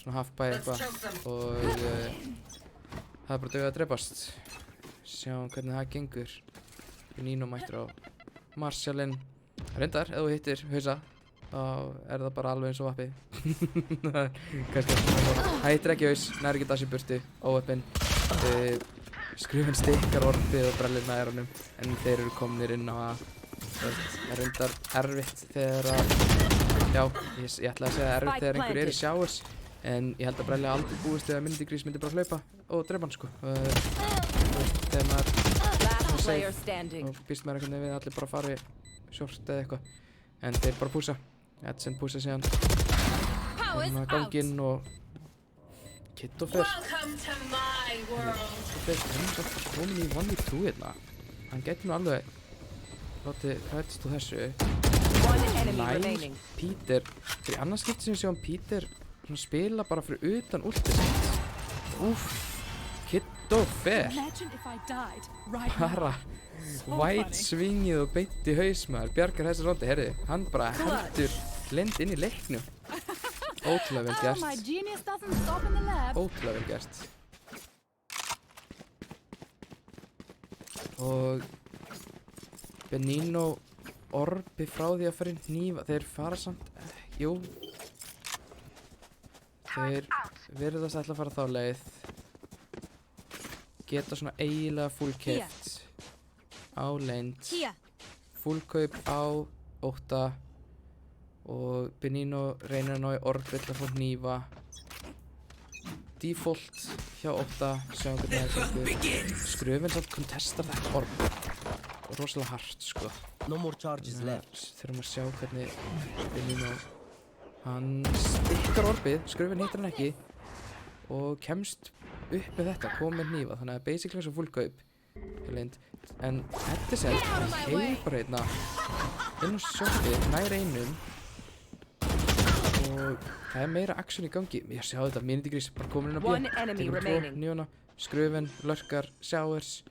Speaker 1: svona half-buy eitthvað og það bara dugað að drepast. Sjáum hvernig það gengur. Benino mættur á Marshallinn, reyndar, ef þú hittir hausa, þá það bara alveg eins og vappi. Kannski það hittir ekki haus, nær ekki dash í burtu, óöppin. Skrifin stikkar orfið og brellir nær honum, en þeir eru komnir inn á að það reyndar erfitt þegar að, já, ég ætla að segja erfitt þegar einhver í showers, en ég held að brelli aldrei búist þegar Minigrís myndi bara hlaupa og drepa hann sko. Þegar maður safe og býst maður einhvern veginn við að allir bara fari short eða eitthvað, en þeir bara púsa. Edson púsa síðan hann að ganginn og Kiddo fer komin í 1v2 hérna. Hann gæti nú alveg látið hræðst úr þessu. Nice Peter, fyrir annars skipti sem við sjáum Peter spila bara fyrir utan ultið sitt. Úff, Kiddo fer bara white swingið og beint í haus maður, bjargar þessu rondi, herri, hann bara heldur lind inn í leiknum. Ótrúlega vel gert. Ótrúlega vel gert. Og Benino orbi frá því að fara inn hnífa, þeir fara samt, jú. Þeir virðast ætla að fara þá leið. Geta svona eiginlega fullkeypt á leynd. Fullkaup á Ótta. Og Benino reynir að ná í orb til að fá hnífa. Default hjá Ótta, sjáum hvernig það gengur. Skröfin samt kontestar þetta orb. Rosalega hart sko.
Speaker 3: No more charges left.
Speaker 1: Þurfum að sjá hvernig Benino, hann stikkar orbið, skröfin hittir hann ekki og kemst upp með þetta, kom með hnífa, þannig að basically eins og fullkaup. En Edison, heil bara hérna inn á sjófið, nær einum. Og það er meira action í gangi. Ég sjá þetta, Minigrís bara komin inn á bíl. Tekur út 2 nýjuna, skröfin, lurkar, showers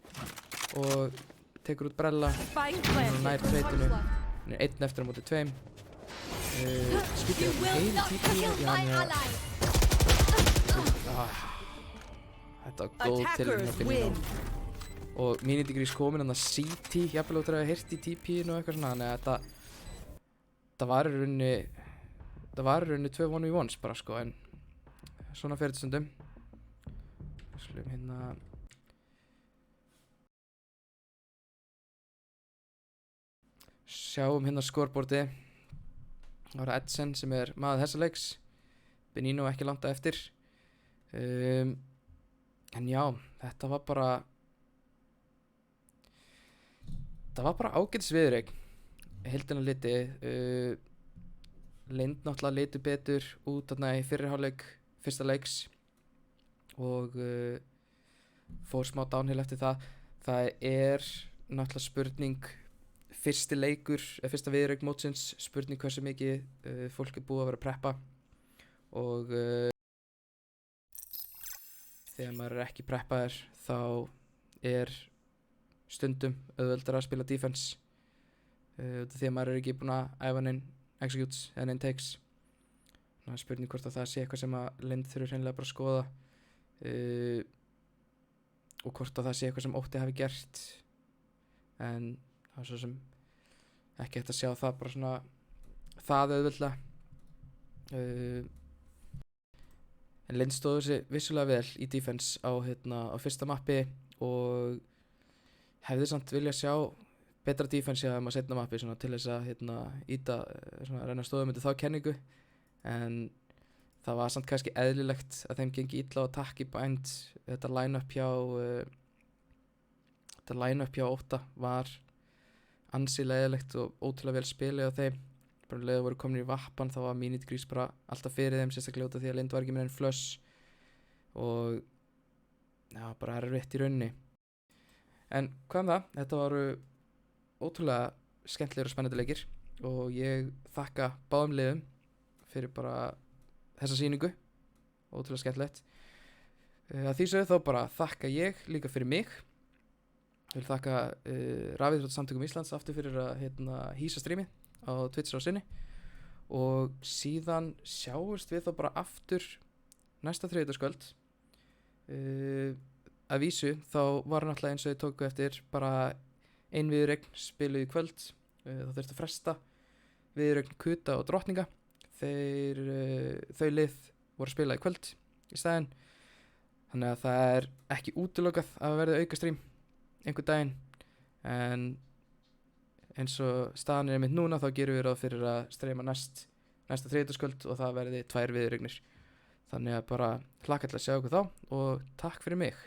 Speaker 1: og tekur út brella. Nær treytinu. Hann er 1 eftir á móti 2. Skiptir þetta heil típi. Þetta var góð tilvíðin að finna inn á. Og Minigrís komin hann að CT, jafnvel út að hafa heyrt í TP-inu og eitthvað svona, þannig að þetta var í rauninni 2 1v1s bara sko, en svona fer þetta stundum. Við skulum hérna sjáum hérna scoreboardi. Það var Edson sem er maður þessa leiks, Benino ekki langt eftir. En já, þetta var bara ágætis viðureign heildina liti. Lind náttúrulega litu betur út þarna í fyrri hálfleik fyrsta leiks og fór smá downhill eftir það. Það er náttúrulega spurning, fyrsti leikur, fyrsta viðureign mótsins, spurning hversu mikið fólk er búið að vera að preppa og þegar maður er ekki preppaður þá er stundum auðveldara að spila defense þegar maður er ekki búinn að æfa neinn executes eða neinn takes. Það er spurning hvort að það sé eitthvað sem að Lind þurfi hreinlega bara að skoða og hvort að það sé eitthvað sem Ótti hafi gert, en það er svo sem ekki hægt að sjá það bara svona það auðveldlega. En Lind stóðu sig vissulega vel í defense á fyrsta mappi og hefði samt viljað sjá betra defense á seinna mappi svona til þess að íta svona reyna stóðum undir þá kenningu, en það var samt kannski eðlilegt að þeim gengi illa á attack í bind. Þetta line-up hjá Ótta var ansi leiðilegt og ótrúlega vel spilið á þeim. Bara um leið að voru komin í vappan þá var Minute Grease bara alltaf fyrir þeim, sérstaklega út af því að Lind var ekki með einn flush og já, bara erfitt í rauninni. En hvað það? Þetta voru ótrúlega skemmtilegir og spennandi leikir og ég þakka báðum liðum fyrir bara þessa sýningu, ótrúlega skemmtilegt. Að því sögðu þá bara þakka ég líka fyrir mig. Ég vil þakka Rafíþróttasamtökum Íslands aftur fyrir að hýsa strímið á Twitch á sinni og síðan sjáumst við þá bara aftur næsta þriðjudagskvöld. Að vísu þá var náttúrulega eins og þau tóku eftir bara ein viðureign spiluð í kvöld. Það þurfti að fresta viðureign Kuta og Drottninga. Þau lið voru að spila í kvöld í staðinn, þannig að það er ekki útilokað að verði auka strím einhvern daginn, en eins og staðan er einmitt núna þá gerum við ráð fyrir að streyma næsta þriðjudagskvöld og það verði 2 viðureignir, þannig að bara hlakka til að sjá ykkur þá og takk fyrir mig.